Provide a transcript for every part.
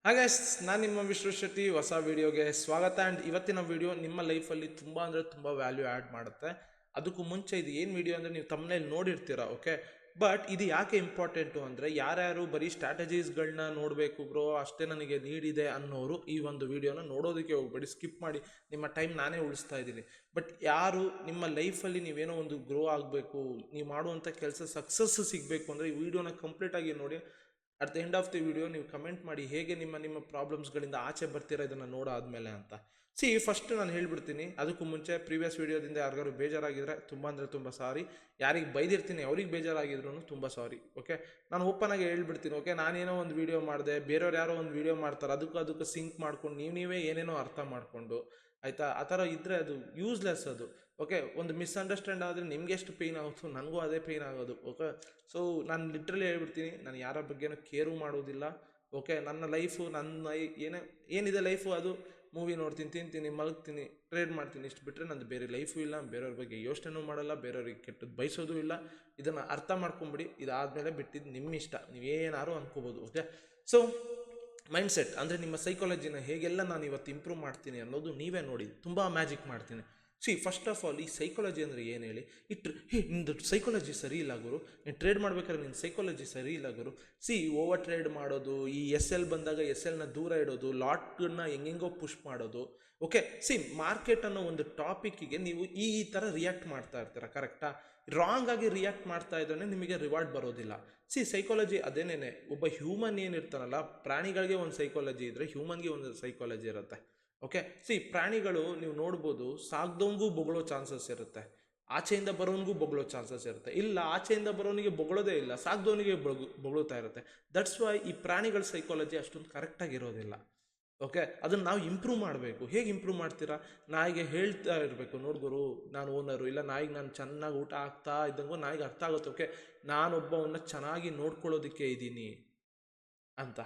ಹಾಗೈಸ್ ನಾನು ನಿಮ್ಮ ವಿಶ್ವ ಶೆಟ್ಟಿ ಹೊಸ ವಿಡಿಯೋಗೆ ಸ್ವಾಗತ. ಆ್ಯಂಡ್ ಇವತ್ತಿನ ವಿಡಿಯೋ ನಿಮ್ಮ ಲೈಫಲ್ಲಿ ತುಂಬ ಅಂದರೆ ತುಂಬ ವ್ಯಾಲ್ಯೂ ಆ್ಯಡ್ ಮಾಡುತ್ತೆ. ಅದಕ್ಕೂ ಮುಂಚೆ ಇದು ಏನು ವಿಡಿಯೋ ಅಂದರೆ ನೀವು ತಮ್ಮನೇಲಿ ನೋಡಿರ್ತೀರ, ಓಕೆ. ಬಟ್ ಇದು ಯಾಕೆ ಇಂಪಾರ್ಟೆಂಟು ಅಂದರೆ ಯಾರ್ಯಾರು ಬರೀ ಸ್ಟ್ರಾಟಜೀಸ್ಗಳನ್ನ ನೋಡಬೇಕು ಬ್ರೋ ಅಷ್ಟೇ ನನಗೆ ನೀಡಿದೆ ಅನ್ನೋರು ಈ ಒಂದು ವಿಡಿಯೋನ ನೋಡೋದಕ್ಕೆ ಹೋಗ್ಬೇಡಿ, ಸ್ಕಿಪ್ ಮಾಡಿ, ನಿಮ್ಮ ಟೈಮ್ ನಾನೇ ಉಳಿಸ್ತಾ ಇದ್ದೀನಿ. ಬಟ್ ಯಾರು ನಿಮ್ಮ ಲೈಫಲ್ಲಿ ನೀವೇನೋ ಒಂದು ಗ್ರೋ ಆಗಬೇಕು, ನೀವು ಮಾಡುವಂಥ ಕೆಲಸ ಸಕ್ಸಸ್ ಸಿಗಬೇಕು ಅಂದರೆ ಈ ವಿಡಿಯೋನ ಕಂಪ್ಲೀಟಾಗಿ ನೋಡಿ. At the end of the video ನೀವು ಕಮೆಂಟ್ ಮಾಡಿ ಹೇಗೆ ನಿಮ್ಮ ಪ್ರಾಬ್ಲಮ್ಸ್ಗಳಿಂದ ಆಚೆ ಬರ್ತೀರಾ ಇದನ್ನು ನೋಡಾದ್ಮೇಲೆ ಅಂತ. ಫಸ್ಟ್ ನಾನು ಹೇಳ್ಬಿಡ್ತೀನಿ, ಅದಕ್ಕೂ ಮುಂಚೆ ಪ್ರೀವಿಯಸ್ ವೀಡಿಯೋದಿಂದ ಯಾರಿಗಾರು ಬೇಜಾರಾಗಿದ್ದರೆ ತುಂಬ ಅಂದರೆ ತುಂಬ ಸಾರಿ. ಯಾರಿಗೆ ಬೈದಿರ್ತೀನಿ ಅವ್ರಿಗೆ ಬೇಜಾರಾಗಿದ್ರು ತುಂಬ ಸಾರಿ, ಓಕೆ. ನಾನು ಓಪನ್ ಆಗಿ ಹೇಳ್ಬಿಡ್ತೀನಿ, ಓಕೆ. ನಾನೇನೋ ಒಂದು ವೀಡಿಯೋ ಮಾಡಿದೆ, ಬೇರೆಯವ್ರು ಯಾರೋ ಒಂದು ವೀಡಿಯೋ ಮಾಡ್ತಾರೆ, ಅದಕ್ಕೂ ಸಿಂಕ್ ಮಾಡ್ಕೊಂಡು ನೀವೇ ಏನೇನೋ ಅರ್ಥ ಮಾಡಿಕೊಂಡು, ಆಯಿತಾ, ಆ ಥರ ಇದ್ದರೆ ಅದು ಯೂಸ್ಲೆಸ್ ಅದು, ಓಕೆ. ಒಂದು ಮಿಸ್ಅಂಡರ್ಸ್ಟ್ಯಾಂಡ್ ಆದರೆ ನಿಮ್ಗೆ ಎಷ್ಟು ಪೇಯ್ನ್ ಆಗುತ್ತೋ ನನಗೂ ಅದೇ ಪೇಯ್ನ್ ಆಗೋದು, ಓಕೆ. ಸೊ ನಾನು ಲಿಟ್ರಲಿ ಹೇಳ್ಬಿಡ್ತೀನಿ, ನಾನು ಯಾರ ಬಗ್ಗೆನೂ ಕೇರು ಮಾಡೋದಿಲ್ಲ, ಓಕೆ. ನನ್ನ ಲೈಫು ಏನಿದೆ ಲೈಫು ಅದು ಮೂವಿ ನೋಡ್ತೀನಿ, ತಿಂತೀನಿ, ಮಲಗ್ತೀನಿ, ಟ್ರೇಡ್ ಮಾಡ್ತೀನಿ, ಇಷ್ಟು ಬಿಟ್ಟರೆ ನಂದು ಬೇರೆ ಲೈಫು ಇಲ್ಲ. ಬೇರೆಯವ್ರ ಬಗ್ಗೆ ಯೋಚನೆನೂ ಮಾಡಲ್ಲ, ಬೇರೆಯವ್ರಿಗೆ ಕೆಟ್ಟದ್ದು ಬಯಸೋದು ಇಲ್ಲ. ಇದನ್ನು ಅರ್ಥ ಮಾಡ್ಕೊಂಬಿಡಿ. ಇದಾದಮೇಲೆ ಬಿಟ್ಟಿದ್ದು ನಿಮ್ಮ ಇಷ್ಟ, ನೀವೇನಾರು ಅನ್ಕೋಬೋದು, ಓಕೆ. ಸೊ ಮೈಂಡ್ಸೆಟ್ ಅಂದರೆ ನಿಮ್ಮ ಸೈಕಾಲಜಿನ ಹೇಗೆಲ್ಲ ನಾನು ಇವತ್ತು ಇಂಪ್ರೂವ್ ಮಾಡ್ತೀನಿ ಅನ್ನೋದು ನೀವೇ ನೋಡಿ, ತುಂಬ ಮ್ಯಾಜಿಕ್ ಮಾಡ್ತೀನಿ. ಫಸ್ಟ್ ಆಫ್ ಆಲ್ ಈ ಸೈಕಾಲಜಿ ಅಂದರೆ ಏನು ಹೇಳಿ, ನಿಂದು ಸೈಕಾಲಜಿ ಸರಿ ಇಲ್ಲ ಗುರು, ನೀನು ಟ್ರೇಡ್ ಮಾಡ್ಬೇಕಾದ್ರೆ ನಿನ್ನ ಸೈಕಾಲಜಿ ಸರಿ ಇಲ್ಲ ಗುರು. ಓವರ್ ಟ್ರೇಡ್ ಮಾಡೋದು, ಈ SL ಬಂದಾಗ SLನ ದೂರ ಇಡೋದು, ಲಾಟ್ಗಳನ್ನ ಹೆಂಗೆಂಗೋ ಪುಷ್ ಮಾಡೋದು, ಓಕೆ. ಮಾರ್ಕೆಟ್ ಅನ್ನೋ ಒಂದು ಟಾಪಿಕ್ಕಿಗೆ ನೀವು ಈ ಥರ ರಿಯಾಕ್ಟ್ ಮಾಡ್ತಾ ಇರ್ತೀರ, ಕರೆಕ್ಟಾ? ರಾಂಗ್ ಆಗಿ ರಿಯಾಕ್ಟ್ ಮಾಡ್ತಾ ಇದ್ರೆ ನಿಮಗೆ ರಿವಾರ್ಡ್ ಬರೋದಿಲ್ಲ. ಸೈಕಾಲಜಿ ಅದೇನೇನೆ, ಒಬ್ಬ ಹ್ಯೂಮನ್ ಏನಿರ್ತಾನಲ್ಲ, ಪ್ರಾಣಿಗಳಿಗೆ ಒಂದು ಸೈಕಾಲಜಿ ಇದ್ದರೆ ಹ್ಯೂಮನ್ಗೆ ಒಂದು ಸೈಕಾಲಜಿ ಇರುತ್ತೆ, ಓಕೆ. ಪ್ರಾಣಿಗಳು ನೀವು ನೋಡ್ಬೋದು, ಸಾಗ್ದವಂಗೂ ಬೊಗಳೋ ಚಾನ್ಸಸ್ ಇರುತ್ತೆ, ಆಚೆಯಿಂದ ಬರೋನಿಗೂ ಬೊಗಳೋ ಚಾನ್ಸಸ್ ಇರುತ್ತೆ. ಇಲ್ಲ, ಆಚೆಯಿಂದ ಬರೋನಿಗೆ ಬೊಗಳೋದೇ ಇಲ್ಲ, ಸಾಗ್ದವನಿಗೆ ಬೊಗಳುತ್ತಾ ಇರುತ್ತೆ. ದಟ್ಸ್ ವೈ ಈ ಪ್ರಾಣಿಗಳ ಸೈಕಾಲಜಿ ಅಷ್ಟೊಂದು ಕರೆಕ್ಟಾಗಿರೋದಿಲ್ಲ, ಓಕೆ. ಅದನ್ನು ನಾವು ಇಂಪ್ರೂವ್ ಮಾಡಬೇಕು. ಹೇಗೆ ಇಂಪ್ರೂವ್ ಮಾಡ್ತೀರಾ? ನಾಯಿಗೆ ಹೇಳ್ತಾ ಇರಬೇಕು, ನೋಡ್ಗುರು ನಾನು ಓನರು, ಇಲ್ಲ ನಾಯಿಗೆ ನಾನು ಚೆನ್ನಾಗಿ ಊಟ ಆಗ್ತಾ ಇದ್ದಂಗೂ ನಾಯಿಗೆ ಅರ್ಥ ಆಗುತ್ತೆ, ಓಕೆ, ನಾನೊಬ್ಬವನ್ನ ಚೆನ್ನಾಗಿ ನೋಡ್ಕೊಳ್ಳೋದಕ್ಕೆ ಇದ್ದೀನಿ ಅಂತ.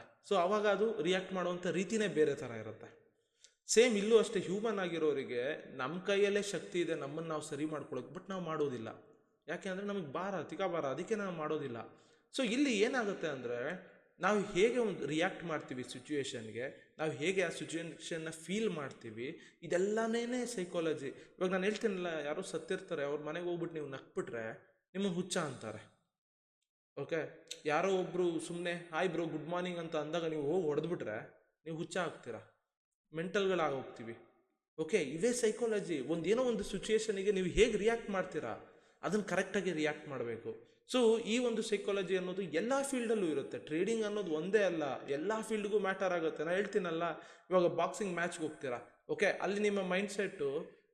ಅವಾಗ ಅದು ರಿಯಾಕ್ಟ್ ಮಾಡುವಂಥ ರೀತಿನೇ ಬೇರೆ ಥರ ಇರುತ್ತೆ. ಸೇಮ್ ಇಲ್ಲೂ ಅಷ್ಟೇ, ಹ್ಯೂಮನ್ ಆಗಿರೋರಿಗೆ ನಮ್ಮ ಕೈಯಲ್ಲೇ ಶಕ್ತಿ ಇದೆ ನಮ್ಮನ್ನು ನಾವು ಸರಿ ಮಾಡ್ಕೊಳ್ಳೋಕೆ, ಬಟ್ ನಾವು ಮಾಡೋದಿಲ್ಲ. ಯಾಕೆ ಅಂದರೆ ನಮಗೆ ಭಾರ, ಅದಕ್ಕೆ ನಾವು ಮಾಡೋದಿಲ್ಲ. ಇಲ್ಲಿ ಏನಾಗುತ್ತೆ ಅಂದರೆ, ನಾವು ಹೇಗೆ ಒಂದು ರಿಯಾಕ್ಟ್ ಮಾಡ್ತೀವಿ ಸಿಚುವೇಶನ್ಗೆ, ನಾವು ಹೇಗೆ ಆ ಸಿಚುವೇಶನ್ನ ಫೀಲ್ ಮಾಡ್ತೀವಿ, ಇದೆಲ್ಲನೇ ಸೈಕಾಲಜಿ. ಇವಾಗ ನಾನು ಹೇಳ್ತೀನಲ್ಲ, ಯಾರೋ ಸತ್ತಿರ್ತಾರೆ, ಅವ್ರ ಮನೆಗೆ ಹೋಗ್ಬಿಟ್ಟು ನೀವು ನಕ್ಬಿಟ್ರೆ ನಿಮಗೆ ಹುಚ್ಚ ಅಂತಾರೆ, ಓಕೆ. ಯಾರೋ ಒಬ್ಬರು ಸುಮ್ಮನೆ ಹಾಯ್ ಬ್ರೋ ಗುಡ್ ಮಾರ್ನಿಂಗ್ ಅಂತ ಅಂದಾಗ ನೀವು ಹೋಗಿ ಹೊಡೆದ್ಬಿಟ್ರೆ ನೀವು ಹುಚ್ಚ ಆಗ್ತೀರಾ, ಮೆಂಟಲ್ಗಳಾಗೋಗ್ತೀವಿ, ಓಕೆ. ಇವೇ ಸೈಕಾಲಜಿ. ಏನೋ ಒಂದು ಸಿಚುವೇಶನಿಗೆ ನೀವು ಹೇಗೆ ರಿಯಾಕ್ಟ್ ಮಾಡ್ತೀರಾ ಅದನ್ನು ಕರೆಕ್ಟಾಗಿ ರಿಯಾಕ್ಟ್ ಮಾಡಬೇಕು. ಈ ಒಂದು ಸೈಕಾಲಜಿ ಅನ್ನೋದು ಎಲ್ಲ ಫೀಲ್ಡಲ್ಲೂ ಇರುತ್ತೆ. ಟ್ರೇಡಿಂಗ್ ಅನ್ನೋದು ಒಂದೇ ಅಲ್ಲ, ಎಲ್ಲ ಫೀಲ್ಡ್ಗೂ ಮ್ಯಾಟರ್ ಆಗುತ್ತೆ. ನಾನು ಹೇಳ್ತೀನಲ್ಲ, ಇವಾಗ ಬಾಕ್ಸಿಂಗ್ ಮ್ಯಾಚ್ಗೆ ಹೋಗ್ತೀರಾ, ಓಕೆ, ಅಲ್ಲಿ ನಿಮ್ಮ ಮೈಂಡ್ಸೆಟ್ಟು,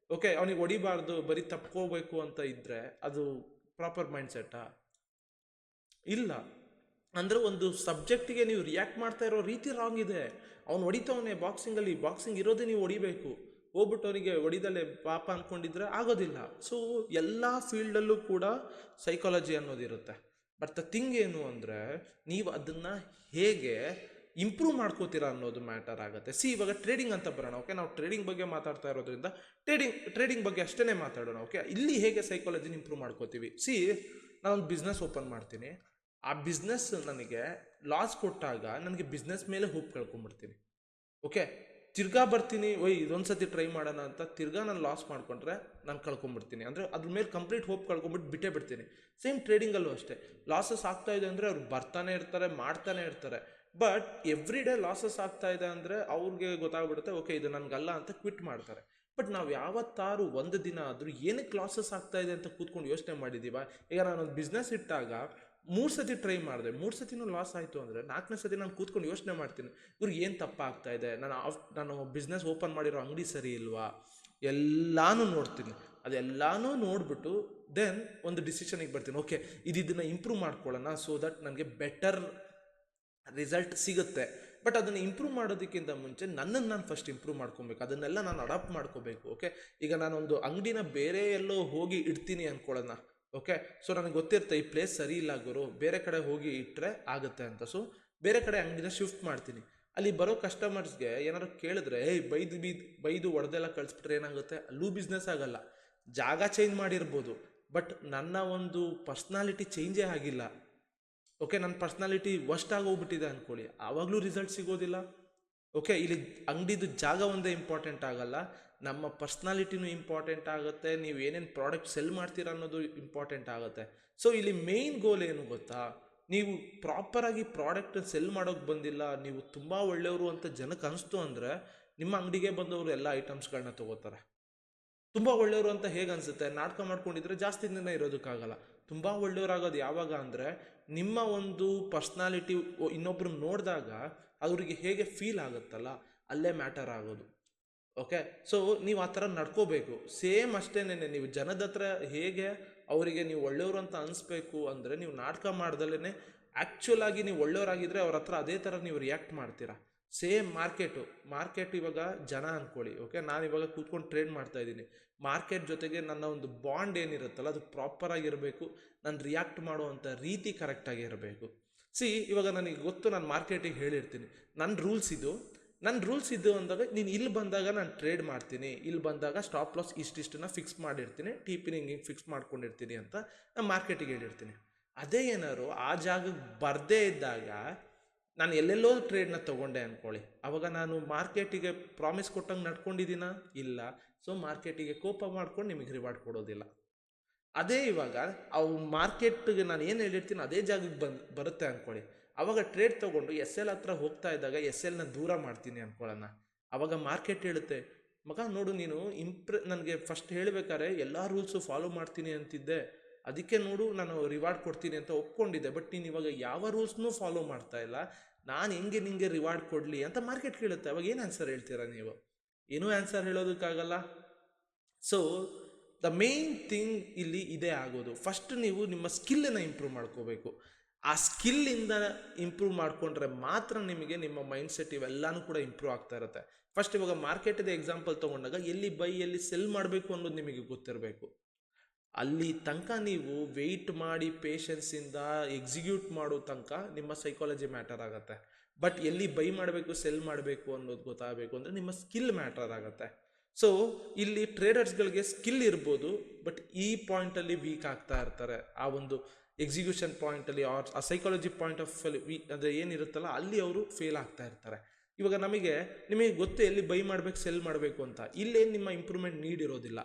ಓಕೆ, ಅವನಿಗೆ ಹೊಡಿಬಾರ್ದು, ಬರೀ ತಪ್ಕೋಬೇಕು ಅಂತ ಇದ್ದರೆ ಅದು ಪ್ರಾಪರ್ ಮೈಂಡ್ಸೆಟ್ಟಾ? ಇಲ್ಲ. ಅಂದರೆ ಒಂದು ಸಬ್ಜೆಕ್ಟಿಗೆ ನೀವು ರಿಯಾಕ್ಟ್ ಮಾಡ್ತಾ ಇರೋ ರೀತಿ ರಾಂಗ್ ಇದೆ. ಅವ್ನು ಹೊಡಿತವನೇ ಬಾಕ್ಸಿಂಗಲ್ಲಿ, ಬಾಕ್ಸಿಂಗ್ ಇರೋದೇ ನೀವು ಹೊಡಿಬೇಕು, ಹೋಗ್ಬಿಟ್ಟು ಅವನಿಗೆ ಹೊಡಿದಲ್ಲೇ ಪಾಪ ಅಂದ್ಕೊಂಡಿದ್ರೆ ಆಗೋದಿಲ್ಲ. ಎಲ್ಲ ಫೀಲ್ಡಲ್ಲೂ ಕೂಡ ಸೈಕಾಲಜಿ ಅನ್ನೋದಿರುತ್ತೆ. ಬಟ್ ದ ಥಿಂಗ್ ಏನು ಅಂದರೆ, ನೀವು ಅದನ್ನು ಹೇಗೆ ಇಂಪ್ರೂವ್ ಮಾಡ್ಕೋತೀರಾ ಅನ್ನೋದು ಮ್ಯಾಟರ್ ಆಗುತ್ತೆ. ಇವಾಗ ಟ್ರೇಡಿಂಗ್ ಅಂತ ಬರೋಣ, ಓಕೆ. ನಾವು ಟ್ರೇಡಿಂಗ್ ಬಗ್ಗೆ ಮಾತಾಡ್ತಾ ಇರೋದ್ರಿಂದ ಟ್ರೇಡಿಂಗ್ ಬಗ್ಗೆ ಅಷ್ಟೇ ಮಾತಾಡೋಣ, ಓಕೆ. ಇಲ್ಲಿ ಹೇಗೆ ಸೈಕಾಲಜಿನ ಇಂಪ್ರೂವ್ ಮಾಡ್ಕೋತೀವಿ. ನಾನೊಂದು ಬಿಸ್ನೆಸ್ ಓಪನ್ ಮಾಡ್ತೀನಿ, ಆ ಬಿಸ್ನೆಸ್ ನನಗೆ ಲಾಸ್ ಕೊಟ್ಟಾಗ ನನಗೆ ಬಿಸ್ನೆಸ್ ಮೇಲೆ ಹೋಪ್ ಕಳ್ಕೊಂಡ್ಬಿಡ್ತೀನಿ, ಓಕೆ. ತಿರ್ಗಾ ಬರ್ತೀನಿ, ಇದೊಂದು ಸತಿ ಟ್ರೈ ಮಾಡೋಣ ಅಂತ, ತಿರ್ಗಾ ನಾನು ಲಾಸ್ ಮಾಡ್ಕೊಂಡ್ರೆ ನಾನು ಕಳ್ಕೊಂಡ್ಬಿಡ್ತೀನಿ, ಅಂದರೆ ಅದ್ರ ಮೇಲೆ ಕಂಪ್ಲೀಟ್ ಹೋಪ್ ಕಳ್ಕೊಂಡ್ಬಿಟ್ಟು ಬಿಟ್ಟೇ ಬಿಡ್ತೀನಿ. ಸೇಮ್ ಟ್ರೇಡಿಂಗಲ್ಲೂ ಅಷ್ಟೇ, ಲಾಸಸ್ ಆಗ್ತಾ ಇದೆ ಅಂದರೆ ಅವ್ರು ಬರ್ತಾನೆ ಇರ್ತಾರೆ, ಮಾಡ್ತಾನೆ ಇರ್ತಾರೆ. ಬಟ್ ಎವ್ರಿ ಡೇ ಲಾಸಸ್ ಆಗ್ತಾ ಇದೆ ಅಂದರೆ ಅವ್ರಿಗೆ ಗೊತ್ತಾಗ್ಬಿಡುತ್ತೆ, ಓಕೆ ಇದು ನನಗಲ್ಲ ಅಂತ ಕ್ವಿಟ್ ಮಾಡ್ತಾರೆ. ಬಟ್ ನಾವು ಯಾವತ್ತಾರು ಒಂದು ದಿನ ಆದರೂ ಏನಕ್ಕೆ ಲಾಸಸ್ ಆಗ್ತಾ ಇದೆ ಅಂತ ಕೂತ್ಕೊಂಡು ಯೋಚನೆ ಮಾಡಿದ್ದೀವ? ಈಗ ನಾನೊಂದು ಬಿಸ್ನೆಸ್ ಇಟ್ಟಾಗ 3 ಸತಿ ಟ್ರೈ ಮಾಡಿದೆ, 3 ಸತಿನೂ ಲಾಸ್ ಆಯಿತು ಅಂದರೆ 4ನೇ ಸತಿ ನಾನು ಕೂತ್ಕೊಂಡು ಯೋಚನೆ ಮಾಡ್ತೀನಿ, ಇವ್ರಿಗೆ ಏನು ತಪ್ಪಾಗ್ತಾ ಇದೆ, ನಾನು ಬಿಸ್ನೆಸ್ ಓಪನ್ ಮಾಡಿರೋ ಅಂಗಡಿ ಸರಿ ಇಲ್ವಾ, ಎಲ್ಲನೂ ನೋಡ್ತೀನಿ. ಅದೆಲ್ಲನೂ ನೋಡಿಬಿಟ್ಟು ದೆನ್ ಒಂದು ಡಿಸಿಷನಿಗೆ ಬರ್ತೀನಿ, ಓಕೆ ಇದನ್ನು ಇಂಪ್ರೂವ್ ಮಾಡ್ಕೊಳ್ಳೋಣ, ಸೊ ದಟ್ ನನಗೆ ಬೆಟರ್ ರಿಸಲ್ಟ್ ಸಿಗುತ್ತೆ. ಬಟ್ ಅದನ್ನು ಇಂಪ್ರೂವ್ ಮಾಡೋದಕ್ಕಿಂತ ಮುಂಚೆ ನನ್ನನ್ನು ನಾನು ಫಸ್ಟ್ ಇಂಪ್ರೂವ್ ಮಾಡ್ಕೊಬೇಕು, ಅದನ್ನೆಲ್ಲ ನಾನು ಅಡಾಪ್ಟ್ ಮಾಡ್ಕೋಬೇಕು, ಓಕೆ. ಈಗ ನಾನೊಂದು ಅಂಗಡಿನ ಬೇರೆ ಎಲ್ಲೋ ಹೋಗಿ ಇಡ್ತೀನಿ ಅಂದ್ಕೊಳ್ಳೋಣ, ಓಕೆ. ನನಗೆ ಗೊತ್ತಿರುತ್ತೆ ಈ ಪ್ಲೇಸ್ ಸರಿ ಇಲ್ಲ ಗುರು, ಬೇರೆ ಕಡೆ ಹೋಗಿ ಇಟ್ಟರೆ ಆಗುತ್ತೆ ಅಂತ. ಬೇರೆ ಕಡೆ ಅಂಗಡಿನ ಶಿಫ್ಟ್ ಮಾಡ್ತೀನಿ. ಅಲ್ಲಿ ಬರೋ ಕಸ್ಟಮರ್ಸ್ಗೆ ಏನಾದ್ರು ಕೇಳಿದ್ರೆ ಬೈದು ಒಡೆದೆಲ್ಲ ಕಳಿಸ್ಬಿಟ್ರೆ ಏನಾಗುತ್ತೆ, ಅಲ್ಲೂ ಬಿಸ್ನೆಸ್ ಆಗಲ್ಲ. ಜಾಗ ಚೇಂಜ್ ಮಾಡಿರ್ಬೋದು, ಬಟ್ ನನ್ನ ಒಂದು ಪರ್ಸ್ನಾಲಿಟಿ ಚೇಂಜೇ ಆಗಿಲ್ಲ, ಓಕೆ. ನನ್ನ ಪರ್ಸ್ನಾಲಿಟಿ ವರ್ಸ್ಟ್ ಆಗೋಗ್ಬಿಟ್ಟಿದೆ ಅಂದ್ಕೊಳ್ಳಿ, ಆವಾಗಲೂ ರಿಸಲ್ಟ್ ಸಿಗೋದಿಲ್ಲ, ಓಕೆ, ಇಲ್ಲಿ ಅಂಗಡಿದು ಜಾಗ ಒಂದೇ ಇಂಪಾರ್ಟೆಂಟ್ ಆಗಲ್ಲ, ನಮ್ಮ ಪರ್ಸ್ನಾಲಿಟಿನೂ ಇಂಪಾರ್ಟೆಂಟ್ ಆಗುತ್ತೆ, ನೀವು ಏನೇನು ಪ್ರಾಡಕ್ಟ್ ಸೆಲ್ ಮಾಡ್ತೀರಾ ಅನ್ನೋದು ಇಂಪಾರ್ಟೆಂಟ್ ಆಗುತ್ತೆ. ಸೊ ಇಲ್ಲಿ ಮೇಯ್ನ್ ಗೋಲ್ ಏನು ಗೊತ್ತಾ, ನೀವು ಪ್ರಾಪರಾಗಿ ಪ್ರಾಡಕ್ಟ್ ಸೆಲ್ ಮಾಡೋಕೆ ಬಂದಿಲ್ಲ, ನೀವು ತುಂಬ ಒಳ್ಳೆಯವರು ಅಂತ ಜನಕ್ಕೆ ಅನಿಸ್ತು ಅಂದರೆ ನಿಮ್ಮ ಅಂಗಡಿಗೆ ಬಂದವರು ಎಲ್ಲ ಐಟಮ್ಸ್ಗಳನ್ನ ತೊಗೋತಾರೆ. ತುಂಬ ಒಳ್ಳೆಯವರು ಅಂತ ಹೇಗೆ ಅನಿಸುತ್ತೆ, ನಾಟಕ ಮಾಡ್ಕೊಂಡಿದ್ರೆ ಜಾಸ್ತಿ ದಿನ ಇರೋದಕ್ಕಾಗಲ್ಲ. ತುಂಬ ಒಳ್ಳೆಯವರಾಗೋದು ಯಾವಾಗ ಅಂದರೆ ನಿಮ್ಮ ಒಂದು ಪರ್ಸ್ನಾಲಿಟಿ ಇನ್ನೊಬ್ರು ನೋಡಿದಾಗ ಅವರಿಗೆ ಹೇಗೆ ಫೀಲ್ ಆಗುತ್ತಲ್ಲ, ಅಲ್ಲೇ ಮ್ಯಾಟರ್ ಆಗೋದು. ಓಕೆ, ಸೊ ನೀವು ಆ ಥರ ನಡ್ಕೋಬೇಕು. ಸೇಮ್ ಅಷ್ಟೇನೆ, ನೀವು ಜನದ ಹತ್ರ ಹೇಗೆ ಅವರಿಗೆ ನೀವು ಒಳ್ಳೆಯವರು ಅಂತ ಅನಿಸ್ಬೇಕು ಅಂದರೆ ನೀವು ನಾಟಕ ಮಾಡ್ದಲೇ ಆ್ಯಕ್ಚುಲ್ ಆಗಿ ನೀವು ಒಳ್ಳೆಯವರಾಗಿದ್ದರೆ ಅವ್ರ ಹತ್ರ ಅದೇ ಥರ ನೀವು ರಿಯಾಕ್ಟ್ ಮಾಡ್ತೀರಾ. ಸೇಮ್ ಮಾರ್ಕೆಟ್ ಇವಾಗ ಜನ ಅಂದ್ಕೊಳ್ಳಿ. ಓಕೆ, ನಾನು ಇವಾಗ ಕೂತ್ಕೊಂಡು ಟ್ರೇಡ್ ಮಾಡ್ತಾ ಇದ್ದೀನಿ. ಮಾರ್ಕೆಟ್ ಜೊತೆಗೆ ನನ್ನ ಒಂದು ಬಾಂಡ್ ಏನಿರುತ್ತಲ್ಲ ಅದು ಪ್ರಾಪರಾಗಿರಬೇಕು, ನಾನು ರಿಯಾಕ್ಟ್ ಮಾಡುವಂಥ ರೀತಿ ಕರೆಕ್ಟಾಗಿರಬೇಕು. ಇವಾಗ ನನಗೆ ಗೊತ್ತು, ನಾನು ಮಾರ್ಕೆಟಿಗೆ ಹೇಳಿರ್ತೀನಿ ನನ್ನ ರೂಲ್ಸ್ ಇದು ಅಂದಾಗ ನೀನು ಇಲ್ಲಿ ಬಂದಾಗ ನಾನು ಟ್ರೇಡ್ ಮಾಡ್ತೀನಿ, ಇಲ್ಲಿ ಬಂದಾಗ ಸ್ಟಾಪ್ ಲಾಸ್ ಇಷ್ಟಿಷ್ಟನ್ನ ಫಿಕ್ಸ್ ಮಾಡಿರ್ತೀನಿ, ಟಿಪಿನ ಹಿಂಗೆ ಫಿಕ್ಸ್ ಮಾಡ್ಕೊಂಡಿರ್ತೀನಿ ಅಂತ ನಾನು ಮಾರ್ಕೆಟಿಗೆ ಹೇಳಿರ್ತೀನಿ. ಅದೇ ಏನಾದ್ರು ಆ ಜಾಗಕ್ಕೆ ಬರದೇ ಇದ್ದಾಗ ನಾನು ಎಲ್ಲೆಲ್ಲೋ ಟ್ರೇಡ್ನ ತೊಗೊಂಡೆ ಅಂದ್ಕೊಳ್ಳಿ, ಅವಾಗ ನಾನು ಮಾರ್ಕೆಟಿಗೆ ಪ್ರಾಮಿಸ್ ಕೊಟ್ಟಂಗೆ ನಡ್ಕೊಂಡಿದ್ದೀನ ಇಲ್ಲ. ಸೊ ಮಾರ್ಕೆಟಿಗೆ ಕೋಪ ಮಾಡ್ಕೊಂಡು ನಿಮಗೆ ರಿವಾರ್ಡ್ ಕೊಡೋದಿಲ್ಲ. ಅದೇ ಇವಾಗ ಅವು ಮಾರ್ಕೆಟ್ಗೆ ನಾನು ಏನು ಹೇಳಿರ್ತೀನಿ ಅದೇ ಜಾಗಕ್ಕೆ ಬರುತ್ತೆ ಅಂದ್ಕೊಳ್ಳಿ, ಅವಾಗ ಟ್ರೇಡ್ ತೊಗೊಂಡು SL ಹತ್ರ ಹೋಗ್ತಾ ಇದ್ದಾಗ SLನ ದೂರ ಮಾಡ್ತೀನಿ ಅಂದ್ಕೊಳ್ಳೋಣ. ಅವಾಗ ಮಾರ್ಕೆಟ್ ಹೇಳುತ್ತೆ, ಮಗ ನೋಡು ನೀನು ನನಗೆ ಫಸ್ಟ್ ಹೇಳಬೇಕಾದ್ರೆ ಎಲ್ಲ ರೂಲ್ಸು ಫಾಲೋ ಮಾಡ್ತೀನಿ ಅಂತಿದ್ದೆ, ಅದಕ್ಕೆ ನೋಡು ನಾನು ರಿವಾರ್ಡ್ ಕೊಡ್ತೀನಿ ಅಂತ ಒಪ್ಕೊಂಡಿದ್ದೆ, ಬಟ್ ನೀನು ಇವಾಗ ಯಾವ ರೂಲ್ಸ್ನೂ ಫಾಲೋ ಮಾಡ್ತಾ ಇಲ್ಲ, ನಾನು ಹೆಂಗೆ ನಿಂಗೆ ರಿವಾರ್ಡ್ ಕೊಡಲಿ ಅಂತ ಮಾರ್ಕೆಟ್ ಕೇಳುತ್ತೆ. ಅವಾಗ ಏನು ಆನ್ಸರ್ ಹೇಳ್ತೀರಾ ನೀವು? ಏನೂ ಆನ್ಸರ್ ಹೇಳೋದಕ್ಕಾಗಲ್ಲ. ಸೊ ದ ಮೇನ್ ಥಿಂಗ್ ಇಲ್ಲಿ ಇದೇ ಆಗೋದು. ಫಸ್ಟ್ ನೀವು ನಿಮ್ಮ ಸ್ಕಿಲ್ಲನ್ನು ಇಂಪ್ರೂವ್ ಮಾಡ್ಕೋಬೇಕು. ಆ ಸ್ಕಿಲ್ಲಿಂದ ಇಂಪ್ರೂವ್ ಮಾಡಿಕೊಂಡ್ರೆ ಮಾತ್ರ ನಿಮಗೆ ನಿಮ್ಮ ಮೈಂಡ್ಸೆಟ್ ಇವೆಲ್ಲನೂ ಕೂಡ ಇಂಪ್ರೂವ್ ಆಗ್ತಾ ಇರುತ್ತೆ. ಫಸ್ಟ್ ಇವಾಗ ಮಾರ್ಕೆಟಿದ ಎಕ್ಸಾಂಪಲ್ ತೊಗೊಂಡಾಗ ಎಲ್ಲಿ ಬೈ ಎಲ್ಲಿ ಸೆಲ್ ಮಾಡಬೇಕು ಅನ್ನೋದು ನಿಮಗೆ ಗೊತ್ತಿರಬೇಕು. ಅಲ್ಲಿ ತನಕ ನೀವು ವೆಯ್ಟ್ ಮಾಡಿ ಪೇಷನ್ಸಿಂದ ಎಕ್ಸಿಕ್ಯೂಟ್ ಮಾಡೋ ತನಕ ನಿಮ್ಮ ಸೈಕಾಲಜಿ ಮ್ಯಾಟರ್ ಆಗುತ್ತೆ. ಬಟ್ ಎಲ್ಲಿ ಬೈ ಮಾಡಬೇಕು ಸೆಲ್ ಮಾಡಬೇಕು ಅನ್ನೋದು ಗೊತ್ತಾಗಬೇಕು ಅಂದರೆ ನಿಮ್ಮ ಸ್ಕಿಲ್ ಮ್ಯಾಟರ್ ಆಗುತ್ತೆ. ಸೊ ಇಲ್ಲಿ ಟ್ರೇಡರ್ಸ್ಗಳಿಗೆ ಸ್ಕಿಲ್ ಇರ್ಬೋದು, ಬಟ್ ಈ ಪಾಯಿಂಟಲ್ಲಿ ವೀಕ್ ಆಗ್ತಾ ಇರ್ತಾರೆ. ಆ ಒಂದು ಎಕ್ಸಿಕ್ಯೂಷನ್ ಪಾಯಿಂಟಲ್ಲಿ ಆ ಸೈಕಾಲಜಿ ಪಾಯಿಂಟ್ ಆಫ್ ಅಂದರೆ ಏನಿರುತ್ತಲ್ಲ ಅಲ್ಲಿ ಅವರು ಫೇಲ್ ಆಗ್ತಾ ಇರ್ತಾರೆ. ಇವಾಗ ನಿಮಗೆ ಗೊತ್ತು ಎಲ್ಲಿ ಬೈ ಮಾಡಬೇಕು ಸೆಲ್ ಮಾಡಬೇಕು ಅಂತ, ಇಲ್ಲೇನು ನಿಮ್ಮ ಇಂಪ್ರೂವ್ಮೆಂಟ್ ನೀಡಿರೋದಿಲ್ಲ.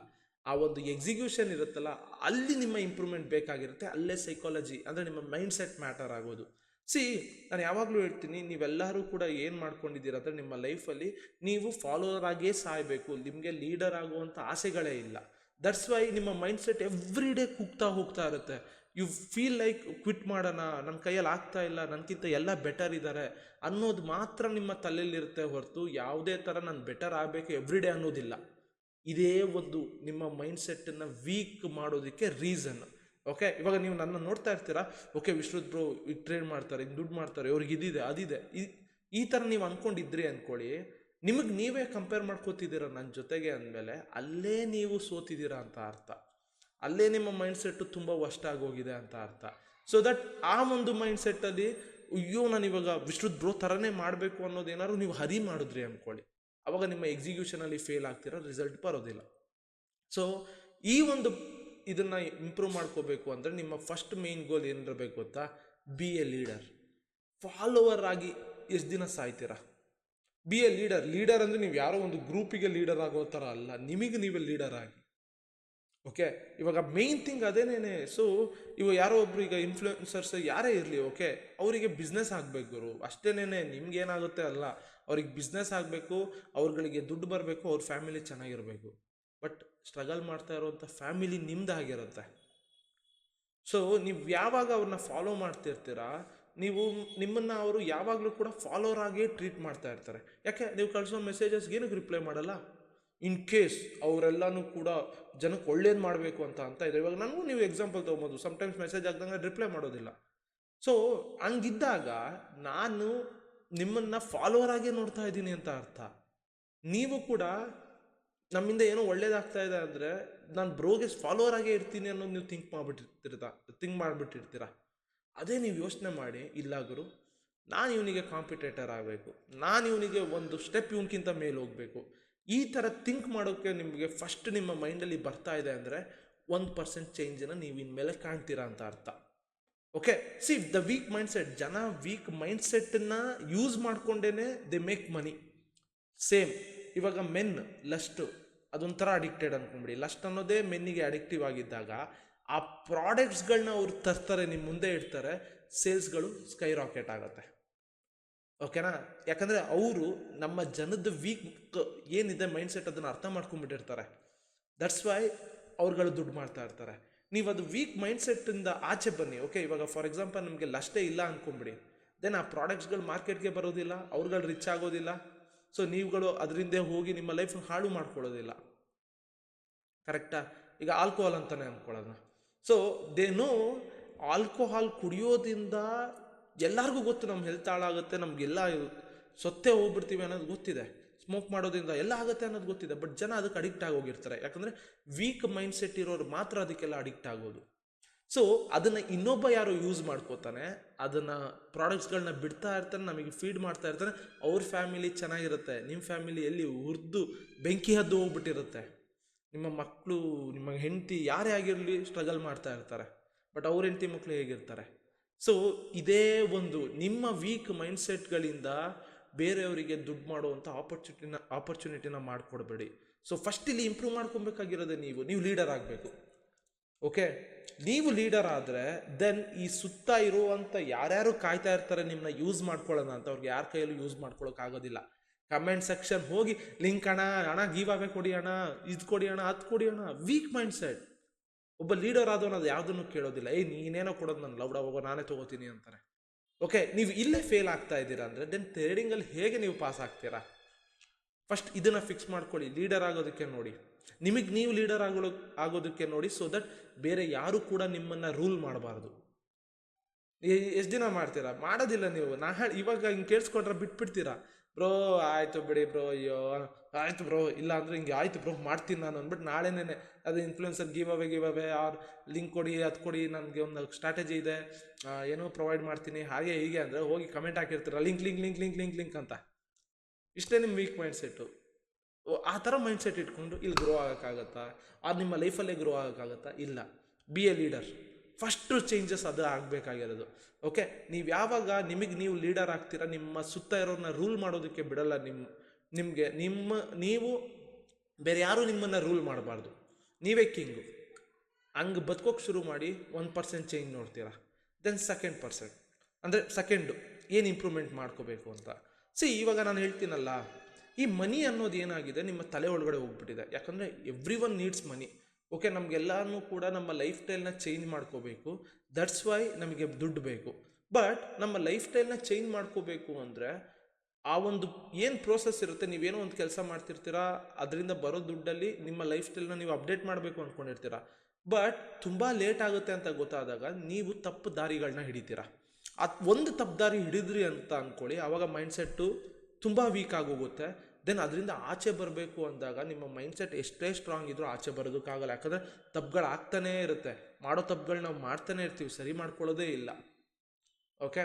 ಆ ಒಂದು ಎಕ್ಸಿಕ್ಯೂಷನ್ ಇರುತ್ತಲ್ಲ ಅಲ್ಲಿ ನಿಮ್ಮ ಇಂಪ್ರೂವ್ಮೆಂಟ್ ಬೇಕಾಗಿರುತ್ತೆ. ಅಲ್ಲೇ ಸೈಕಾಲಜಿ ಅಂದರೆ ನಿಮ್ಮ ಮೈಂಡ್ ಸೆಟ್ ಮ್ಯಾಟರ್ ಆಗೋದು. ನಾನು ಯಾವಾಗಲೂ ಹೇಳ್ತೀನಿ, ನೀವೆಲ್ಲರೂ ಕೂಡ ಏನು ಮಾಡ್ಕೊಂಡಿದ್ದೀರ ಅಂದರೆ ನಿಮ್ಮ ಲೈಫಲ್ಲಿ ನೀವು ಫಾಲೋವರ್ ಆಗೇ ಸಾಯಬೇಕು, ನಿಮಗೆ ಲೀಡರ್ ಆಗುವಂಥ ಆಸೆಗಳೇ ಇಲ್ಲ. ದಟ್ಸ್ ವೈ ನಿಮ್ಮ ಮೈಂಡ್ ಸೆಟ್ ಎವ್ರಿ ಡೇ ಕುಗ್ತಾ ಹೋಗ್ತಾ ಇರುತ್ತೆ. ಯು ಫೀಲ್ ಲೈಕ್ ಕ್ವಿಟ್ ಮಾಡೋಣ, ನನ್ನ ಕೈಯಲ್ಲಿ ಆಗ್ತಾ ಇಲ್ಲ, ನನಗಿಂತ ಎಲ್ಲ ಬೆಟರ್ ಇದ್ದಾರೆ ಅನ್ನೋದು ಮಾತ್ರ ನಿಮ್ಮ ತಲೆಯಲ್ಲಿರುತ್ತೆ ಹೊರತು ಯಾವುದೇ ಥರ ನಾನು ಬೆಟರ್ ಆಗಬೇಕು ಎವ್ರಿ ಡೇ ಅನ್ನೋದಿಲ್ಲ. ಇದೇ ಒಂದು ನಿಮ್ಮ ಮೈಂಡ್ ಸೆಟ್ಟನ್ನು ವೀಕ್ ಮಾಡೋದಕ್ಕೆ ರೀಸನ್. ಓಕೆ, ಇವಾಗ ನೀವು ನನ್ನ ನೋಡ್ತಾ ಇರ್ತೀರಾ, ಓಕೆ ವಿಶ್ರುತ್ ಬ್ರೋ ಈಗ ಟ್ರೇಡ್ ಮಾಡ್ತಾರೆ, ಈಗ ದುಡ್ಡು ಮಾಡ್ತಾರೆ, ಅವ್ರಿಗೆ ಇದಿದೆ ಅದಿದೆ, ಈ ಥರ ನೀವು ಅಂದ್ಕೊಂಡಿದ್ರಿ ಅಂದ್ಕೊಳ್ಳಿ, ನಿಮಗೆ ನೀವೇ ಕಂಪೇರ್ ಮಾಡ್ಕೋತಿದ್ದೀರ ನನ್ನ ಜೊತೆಗೆ ಅಂದಮೇಲೆ ಅಲ್ಲೇ ನೀವು ಸೋತಿದ್ದೀರಾ ಅಂತ ಅರ್ಥ. ಅಲ್ಲೇ ನಿಮ್ಮ ಮೈಂಡ್ ಸೆಟ್ಟು ತುಂಬ ವಸ್ಟ್ ಆಗೋಗಿದೆ ಅಂತ ಅರ್ಥ. ಸೊ ದಟ್ ಆ ಒಂದು ಮೈಂಡ್ ಸೆಟ್ಟಲ್ಲಿ ಅಯ್ಯೋ ನಾನು ಇವಾಗ ವಿಶ್ರುತ್ ಬ್ರೋ ಥರನೇ ಮಾಡಬೇಕು ಅನ್ನೋದೇನಾದ್ರು ನೀವು ಹರಿ ಮಾಡಿದ್ರಿ ಅಂದ್ಕೊಳ್ಳಿ, ಅವಾಗ ನಿಮ್ಮ ಎಕ್ಸಿಕ್ಯೂಷನಲ್ಲಿ ಫೇಲ್ ಆಗ್ತಿರೋ ರಿಸಲ್ಟ್ ಬರೋದಿಲ್ಲ. ಸೊ ಈ ಒಂದು ಇದನ್ನು ಇಂಪ್ರೂವ್ ಮಾಡ್ಕೋಬೇಕು ಅಂದರೆ ನಿಮ್ಮ ಫಸ್ಟ್ ಮೇನ್ ಗೋಲ್ ಏನಿರಬೇಕು ಗೊತ್ತಾ, ಬಿ ಎ ಲೀಡರ್. ಫಾಲೋವರ್ ಆಗಿ ಎಷ್ಟು ದಿನ ಸಾಯ್ತೀರಾ? ಬಿ ಎ ಲೀಡರ್ ಅಂದರೆ ನೀವು ಯಾರೋ ಒಂದು ಗ್ರೂಪಿಗೆ ಲೀಡರ್ ಆಗೋ ಥರ ಅಲ್ಲ, ನಿಮಗೆ ನೀವೇ ಲೀಡರ್ ಆಗಿ. ಓಕೆ, ಇವಾಗ ಮೇನ್ ಥಿಂಗ್ ಅದೇನೇನೆ. ಸೊ ಇವಾಗ ಯಾರೋ ಒಬ್ರು ಈಗ ಇನ್ಫ್ಲೂಯೆನ್ಸರ್ಸ್ ಯಾರೇ ಇರಲಿ, ಓಕೆ ಅವರಿಗೆ ಬಿಸ್ನೆಸ್ ಆಗಬೇಕು ಗುರು, ಅಷ್ಟೇನೇನೆ. ನಿಮ್ಗೇನಾಗುತ್ತೆ ಅಲ್ಲ, ಅವ್ರಿಗೆ ಬಿಸ್ನೆಸ್ ಆಗಬೇಕು, ಅವ್ರುಗಳಿಗೆ ದುಡ್ಡು ಬರಬೇಕು, ಅವ್ರ ಫ್ಯಾಮಿಲಿ ಚೆನ್ನಾಗಿರಬೇಕು. ಬಟ್ ಸ್ಟ್ರಗಲ್ ಮಾಡ್ತಾ ಇರೋವಂಥ ಫ್ಯಾಮಿಲಿ ನಿಮ್ದಾಗಿರುತ್ತೆ. ಸೊ ನೀವು ಯಾವಾಗ ಅವ್ರನ್ನ ಫಾಲೋ ಮಾಡ್ತಿರ್ತೀರಾ, ನಿಮ್ಮನ್ನು ಅವರು ಯಾವಾಗಲೂ ಕೂಡ ಫಾಲೋವರ್ ಆಗೇ ಟ್ರೀಟ್ ಮಾಡ್ತಾ ಇರ್ತಾರೆ. ಯಾಕೆ ನೀವು ಕಳಿಸೋ ಮೆಸೇಜಸ್ಗೆ ಏನಕ್ಕೆ ರಿಪ್ಲೈ ಮಾಡಲ್ಲ? ಇನ್ ಕೇಸ್ ಅವರೆಲ್ಲನೂ ಕೂಡ ಜನಕ್ಕೆ ಒಳ್ಳೇದು ಮಾಡಬೇಕು ಅಂತ ಇದೆ. ಇವಾಗ ನನಗೂ ನೀವು ಎಕ್ಸಾಂಪಲ್ ತೊಗೊಬೋದು, ಸಮ್ಟೈಮ್ಸ್ ಮೆಸೇಜ್ ಆಗ್ದಂಗೆ ರಿಪ್ಲೈ ಮಾಡೋದಿಲ್ಲ. ಸೊ ಹಂಗಿದ್ದಾಗ ನಾನು ನಿಮ್ಮನ್ನು ಫಾಲೋವರ್ ಆಗೇ ನೋಡ್ತಾ ಇದ್ದೀನಿ ಅಂತ ಅರ್ಥ. ನೀವು ಕೂಡ ನಮ್ಮಿಂದ ಏನೋ ಒಳ್ಳೇದಾಗ್ತಾ ಇದೆ ಅಂದರೆ ನಾನು ಬ್ರೋಗೆ ಫಾಲೋವರ್ ಆಗೇ ಇರ್ತೀನಿ ಅನ್ನೋದು ನೀವು ಥಿಂಕ್ ಮಾಡಿಬಿಟ್ಟಿರ್ತೀರ. ಅದೇ ನೀವು ಯೋಚನೆ ಮಾಡಿ, ಇಲ್ಲ ಗುರು ನಾನು ಇವನಿಗೆ ಕಾಂಪಿಟೇಟರ್ ಆಗಬೇಕು, ನಾನು ಇವನಿಗೆ ಒಂದು ಸ್ಟೆಪ್ ಇವನ್ಕಿಂತ ಮೇಲೆ ಹೋಗಬೇಕು, ಈ ಥರ ಥಿಂಕ್ ಮಾಡೋಕ್ಕೆ ನಿಮಗೆ ಫಸ್ಟ್ ನಿಮ್ಮ ಮೈಂಡಲ್ಲಿ ಬರ್ತಾ ಇದೆ ಅಂದರೆ 1% ಚೇಂಜನ್ನು ನೀವು ಇನ್ಮೇಲೆ ಕಾಣ್ತೀರಾ ಅಂತ ಅರ್ಥ. ಓಕೆ, ದ ವೀಕ್ ಮೈಂಡ್ಸೆಟ್, ಜನ ವೀಕ್ ಮೈಂಡ್ಸೆಟ್ಟನ್ನು ಯೂಸ್ ಮಾಡ್ಕೊಂಡೇ ದೇ ಮೇಕ್ ಮನಿ. ಸೇಮ್ ಇವಾಗ ಮೆನ್ ಲಸ್ಟ್ ಅದೊಂಥರ ಅಡಿಕ್ಟೆಡ್ ಅನ್ಕೊಂಬಿಡಿ. ಲಸ್ಟ್ ಅನ್ನೋದೇ ಮೆನ್ನಿಗೆ ಅಡಿಕ್ಟಿವ್ ಆಗಿದ್ದಾಗ ಆ ಪ್ರಾಡಕ್ಟ್ಸ್ಗಳನ್ನ ಅವ್ರು ತರ್ತಾರೆ, ನಿಮ್ಮ ಮುಂದೆ ಇಡ್ತಾರೆ, ಸೇಲ್ಸ್ಗಳು ಸ್ಕೈ ರಾಕೆಟ್ ಆಗುತ್ತೆ. ಓಕೆನಾ? ಯಾಕಂದರೆ ಅವರು ನಮ್ಮ ಜನದ ವೀಕ್ ಏನಿದೆ ಮೈಂಡ್ಸೆಟ್ ಅದನ್ನು ಅರ್ಥ ಮಾಡ್ಕೊಂಡ್ಬಿಟ್ಟಿರ್ತಾರೆ. ದಟ್ಸ್ ವೈ ಅವ್ರುಗಳು ದುಡ್ಡು ಮಾಡ್ತಾ ಇರ್ತಾರೆ. ನೀವು ಅದು ವೀಕ್ ಮೈಂಡ್ಸೆಟ್ಟಿಂದ ಆಚೆ ಬನ್ನಿ. ಓಕೆ, ಇವಾಗ ಫಾರ್ ಎಕ್ಸಾಂಪಲ್ ನಿಮಗೆ ಲಷ್ಟೇ ಇಲ್ಲ ಅಂದ್ಕೊಂಬಿಡಿ, ದೆನ್ ಆ ಪ್ರಾಡಕ್ಟ್ಸ್ಗಳು ಮಾರ್ಕೆಟ್ಗೆ ಬರೋದಿಲ್ಲ, ಅವ್ರುಗಳು ರಿಚ್ ಆಗೋದಿಲ್ಲ. ಸೊ ನೀವುಗಳು ಅದರಿಂದ ಹೋಗಿ ನಿಮ್ಮ ಲೈಫ್ ಹಾಳು ಮಾಡ್ಕೊಳ್ಳೋದಿಲ್ಲ. ಕರೆಕ್ಟಾ? ಈಗ ಆಲ್ಕೋಹಾಲ್ ಅಂತಾನೆ ಅಂದ್ಕೊಳ್ಳೋಣ. ಸೊ ದೇನೋ ಆಲ್ಕೋಹಾಲ್ ಕುಡಿಯೋದ್ರಿಂದ ಎಲ್ಲರಿಗೂ ಗೊತ್ತು ನಮ್ಮ ಹೆಲ್ತ್ ಹಾಳಾಗುತ್ತೆ, ನಮಗೆಲ್ಲ ಸೊತ್ತೆ ಹೋಗ್ಬಿಡ್ತೀವಿ ಅನ್ನೋದು ಗೊತ್ತಿದೆ. ಸ್ಮೋಕ್ ಮಾಡೋದ್ರಿಂದ ಎಲ್ಲ ಆಗುತ್ತೆ ಅನ್ನೋದು ಗೊತ್ತಿದೆ. ಬಟ್ ಜನ ಅದಕ್ಕೆ ಅಡಿಕ್ಟ್ ಆಗೋಗಿರ್ತಾರೆ. ಯಾಕಂದರೆ ವೀಕ್ ಮೈಂಡ್ಸೆಟ್ ಇರೋರು ಮಾತ್ರ ಅದಕ್ಕೆಲ್ಲ ಅಡಿಕ್ಟ್ ಆಗೋದು. ಸೊ ಅದನ್ನು ಇನ್ನೊಬ್ಬ ಯಾರೋ ಯೂಸ್ ಮಾಡ್ಕೋತಾನೆ, ಅದನ್ನು ಪ್ರಾಡಕ್ಟ್ಸ್ಗಳನ್ನ ಬಿಡ್ತಾ ಇರ್ತಾನೆ, ನಮಗೆ ಫೀಡ್ ಮಾಡ್ತಾ ಇರ್ತಾನೆ. ಅವ್ರ ಫ್ಯಾಮಿಲಿ ಚೆನ್ನಾಗಿರುತ್ತೆ, ನಿಮ್ಮ ಫ್ಯಾಮಿಲಿ ಎಲ್ಲಿ ಹುರಿದು ಬೆಂಕಿ ಹದ್ದು ಹೋಗ್ಬಿಟ್ಟಿರುತ್ತೆ. ನಿಮ್ಮ ಮಕ್ಕಳು, ನಿಮ್ಮ ಹೆಂಡತಿ ಯಾರೇ ಆಗಿರಲಿ ಸ್ಟ್ರಗಲ್ ಮಾಡ್ತಾ ಇರ್ತಾರೆ. ಬಟ್ ಅವ್ರ ಹೆಂಡತಿ ಮಕ್ಕಳು ಹೇಗಿರ್ತಾರೆ? ಸೊ ಇದೇ ಒಂದು ನಿಮ್ಮ ವೀಕ್ ಮೈಂಡ್ಸೆಟ್ಗಳಿಂದ ಬೇರೆಯವರಿಗೆ ದುಡ್ಡು ಮಾಡುವಂಥ ಆಪರ್ಚುನಿಟಿನ ಮಾಡಿಕೊಡ್ಬೇಡಿ. ಸೊ ಫಸ್ಟ್ ಇಲ್ಲಿ ಇಂಪ್ರೂವ್ ಮಾಡ್ಕೊಬೇಕಾಗಿರೋದೇ ನೀವು ಲೀಡರ್ ಆಗಬೇಕು. ಓಕೆ, ನೀವು ಲೀಡರ್ ಆದರೆ ದೆನ್ ಈ ಸುತ್ತ ಇರುವಂಥ ಯಾರ್ಯಾರು ಕಾಯ್ತಾ ಇರ್ತಾರೆ ನಿಮ್ಮನ್ನ ಯೂಸ್ ಮಾಡ್ಕೊಳ್ಳೋಣ ಅಂತ, ಅವ್ರಿಗೆ ಯಾರ ಕೈಯಲ್ಲೂ ಯೂಸ್ ಮಾಡ್ಕೊಳ್ಳೋಕ್ಕಾಗೋದಿಲ್ಲ. ಕಮೆಂಟ್ ಸೆಕ್ಷನ್ ಹೋಗಿ ಲಿಂಕ್ ಅಣ್ಣ ಗೀವ್ ಅವೇ ಕೊಡಿ ಅಣ್ಣ, ಇದು ಕೊಡಿ ಅಣ್ಣ, ಅದು ಕೊಡಿ ಅಣ್ಣ. Weak mind set. ಒಬ್ಬ ಲೀಡರ್ ಆದವನು ಅದು ಯಾವುದನ್ನು ಕೇಳೋದಿಲ್ಲ. ನೀನೇನೋ ಕೊಡೋದು ನಾನು ಲೌಡ ಹೋಗೋ ನಾನೇ ತೊಗೋತೀನಿ ಅಂತಾರೆ. ಓಕೆ, ನೀವು ಇಲ್ಲೇ ಫೇಲ್ ಆಗ್ತಾ ಇದ್ದೀರಾ ಅಂದರೆ ದೆನ್ ಟ್ರೇಡಿಂಗಲ್ಲಿ ಹೇಗೆ ನೀವು ಪಾಸ್ ಆಗ್ತೀರಾ? ಫಸ್ಟ್ ಇದನ್ನು ಫಿಕ್ಸ್ ಮಾಡ್ಕೊಳ್ಳಿ. ಲೀಡರ್ ಆಗೋದಕ್ಕೆ ನೋಡಿ, ನಿಮಗೆ ನೀವು ಲೀಡರ್ ಆಗೋದಕ್ಕೆ ನೋಡಿ. ಸೊ ದಟ್ ಬೇರೆ ಯಾರು ಕೂಡ ನಿಮ್ಮನ್ನು ರೂಲ್ ಮಾಡಬಾರ್ದು. ಎಷ್ಟು ದಿನ ಮಾಡ್ತೀರಾ? ಮಾಡೋದಿಲ್ಲ ನೀವು. ಇವಾಗ ಹಿಂಗೆ ಕೇಳಿಸ್ಕೊಂಡ್ರೆ ಬಿಟ್ಬಿಡ್ತೀರಾ. ಬ್ರೋ ಆಯಿತು ಬಿಡಿ ಬ್ರೋ, ಅಯ್ಯೋ ಆಯಿತು ಬ್ರೋ, ಇಲ್ಲ ಅಂದರೆ ಹಿಂಗೆ ಆಯಿತು ಬ್ರೋ ಮಾಡ್ತೀನಿ ನಾನು ಅಂದ್ಬಿಟ್ಟು ನಾಳೆನೇ ಅದು influencer give away R link ಕೊಡಿ, ಅದು ಕೊಡಿ, ನನಗೆ ಒಂದು ಸ್ಟ್ರಾಟಜಿ ಇದೆ, ಏನೋ ಪ್ರೊವೈಡ್ ಮಾಡ್ತೀನಿ, ಹಾಗೆ ಹೀಗೆ ಅಂದರೆ ಹೋಗಿ ಕಮೆಂಟ್ ಹಾಕಿರ್ತೀರ ಲಿಂಕ್ ಅಂತ. ಇಷ್ಟೇ ನಿಮ್ಮ ವೀಕ್ ಮೈಂಡ್ಸೆಟ್ಟು. ಆ ಥರ ಮೈಂಡ್ಸೆಟ್ ಇಟ್ಕೊಂಡು ಇಲ್ಲಿ ಗ್ರೋ ಆಗೋಕ್ಕಾಗತ್ತಾ? ಅದು ನಿಮ್ಮ ಲೈಫಲ್ಲೇ ಗ್ರೋ ಆಗೋಕ್ಕಾಗತ್ತಾ? ಇಲ್ಲ. B a leader. First changes ಅದು ಆಗಬೇಕಾಗಿರೋದು. ಓಕೆ, ನೀವು ಯಾವಾಗ ನಿಮಗೆ ನೀವು ಲೀಡರ್ ಆಗ್ತೀರಾ, ನಿಮ್ಮ ಸುತ್ತ ಇರೋರನ್ನ ರೂಲ್ ಮಾಡೋದಕ್ಕೆ ಬಿಡಲ್ಲ. ನೀವು ಬೇರೆ ಯಾರೂ ನಿಮ್ಮನ್ನು ರೂಲ್ ಮಾಡಬಾರ್ದು. ನೀವೇ ಕಿಂಗು. ಹಂಗೆ ಬದುಕೋಕೆ ಶುರು ಮಾಡಿ 1% ಚೇಂಜ್ ನೋಡ್ತೀರಾ. ದೆನ್ ಸೆಕೆಂಡು ಏನು ಇಂಪ್ರೂವ್ಮೆಂಟ್ ಮಾಡ್ಕೋಬೇಕು ಅಂತ. ಇವಾಗ ನಾನು ಹೇಳ್ತೀನಲ್ಲ, ಈ ಮನಿ ಅನ್ನೋದು ಏನಾಗಿದೆ ನಿಮ್ಮ ತಲೆ ಒಳಗಡೆ ಹೋಗ್ಬಿಟ್ಟಿದೆ. ಯಾಕಂದರೆ ಎವ್ರಿ ಒನ್ ನೀಡ್ಸ್ ಮನಿ. ಓಕೆ, ನಮಗೆಲ್ಲನೂ ಕೂಡ ನಮ್ಮ ಲೈಫ್ ಸ್ಟೈಲ್ನ ಚೇಂಜ್ ಮಾಡ್ಕೋಬೇಕು. ದಟ್ಸ್ ವೈ ನಮಗೆ ದುಡ್ಡು ಬೇಕು. ಬಟ್ ನಮ್ಮ ಲೈಫ್ ಸ್ಟೈಲ್ನ ಚೇಂಜ್ ಮಾಡ್ಕೋಬೇಕು ಅಂದರೆ ಆ ಒಂದು ಏನು ಪ್ರೋಸೆಸ್ ಇರುತ್ತೆ, ನೀವೇನೋ ಒಂದು ಕೆಲಸ ಮಾಡ್ತಿರ್ತೀರಾ, ಅದರಿಂದ ಬರೋ ದುಡ್ಡಲ್ಲಿ ನಿಮ್ಮ ಲೈಫ್ ಸ್ಟೈಲ್ನ ನೀವು ಅಪ್ಡೇಟ್ ಮಾಡಬೇಕು ಅಂದ್ಕೊಂಡಿರ್ತೀರಾ. ಬಟ್ ತುಂಬ ಲೇಟ್ ಆಗುತ್ತೆ ಅಂತ ಗೊತ್ತಾದಾಗ ನೀವು ತಪ್ಪು ದಾರಿಗಳನ್ನ ಹಿಡಿತೀರಾ. ಒಂದು ತಪ್ಪು ದಾರಿ ಹಿಡಿದ್ರಿ ಅಂತ ಅಂದ್ಕೊಳ್ಳಿ, ಆವಾಗ ಮೈಂಡ್ಸೆಟ್ಟು ತುಂಬ ವೀಕ್ ಆಗೋಗುತ್ತೆ. ದೆನ್ ಅದರಿಂದ ಆಚೆ ಬರಬೇಕು ಅಂದಾಗ ನಿಮ್ಮ ಮೈಂಡ್ಸೆಟ್ ಎಷ್ಟೇ ಸ್ಟ್ರಾಂಗ್ ಇದ್ರೂ ಆಚೆ ಬರೋದಕ್ಕಾಗಲ್ಲ. ಯಾಕಂದರೆ ತಪ್ಪುಗಳು ಆಗ್ತಾನೇ ಇರುತ್ತೆ. ಮಾಡೋ ತಪ್ಪುಗಳು ನಾವು ಮಾಡ್ತಾನೆ ಇರ್ತೀವಿ, ಸರಿ ಮಾಡ್ಕೊಳ್ಳೋದೇ ಇಲ್ಲ. ಓಕೆ,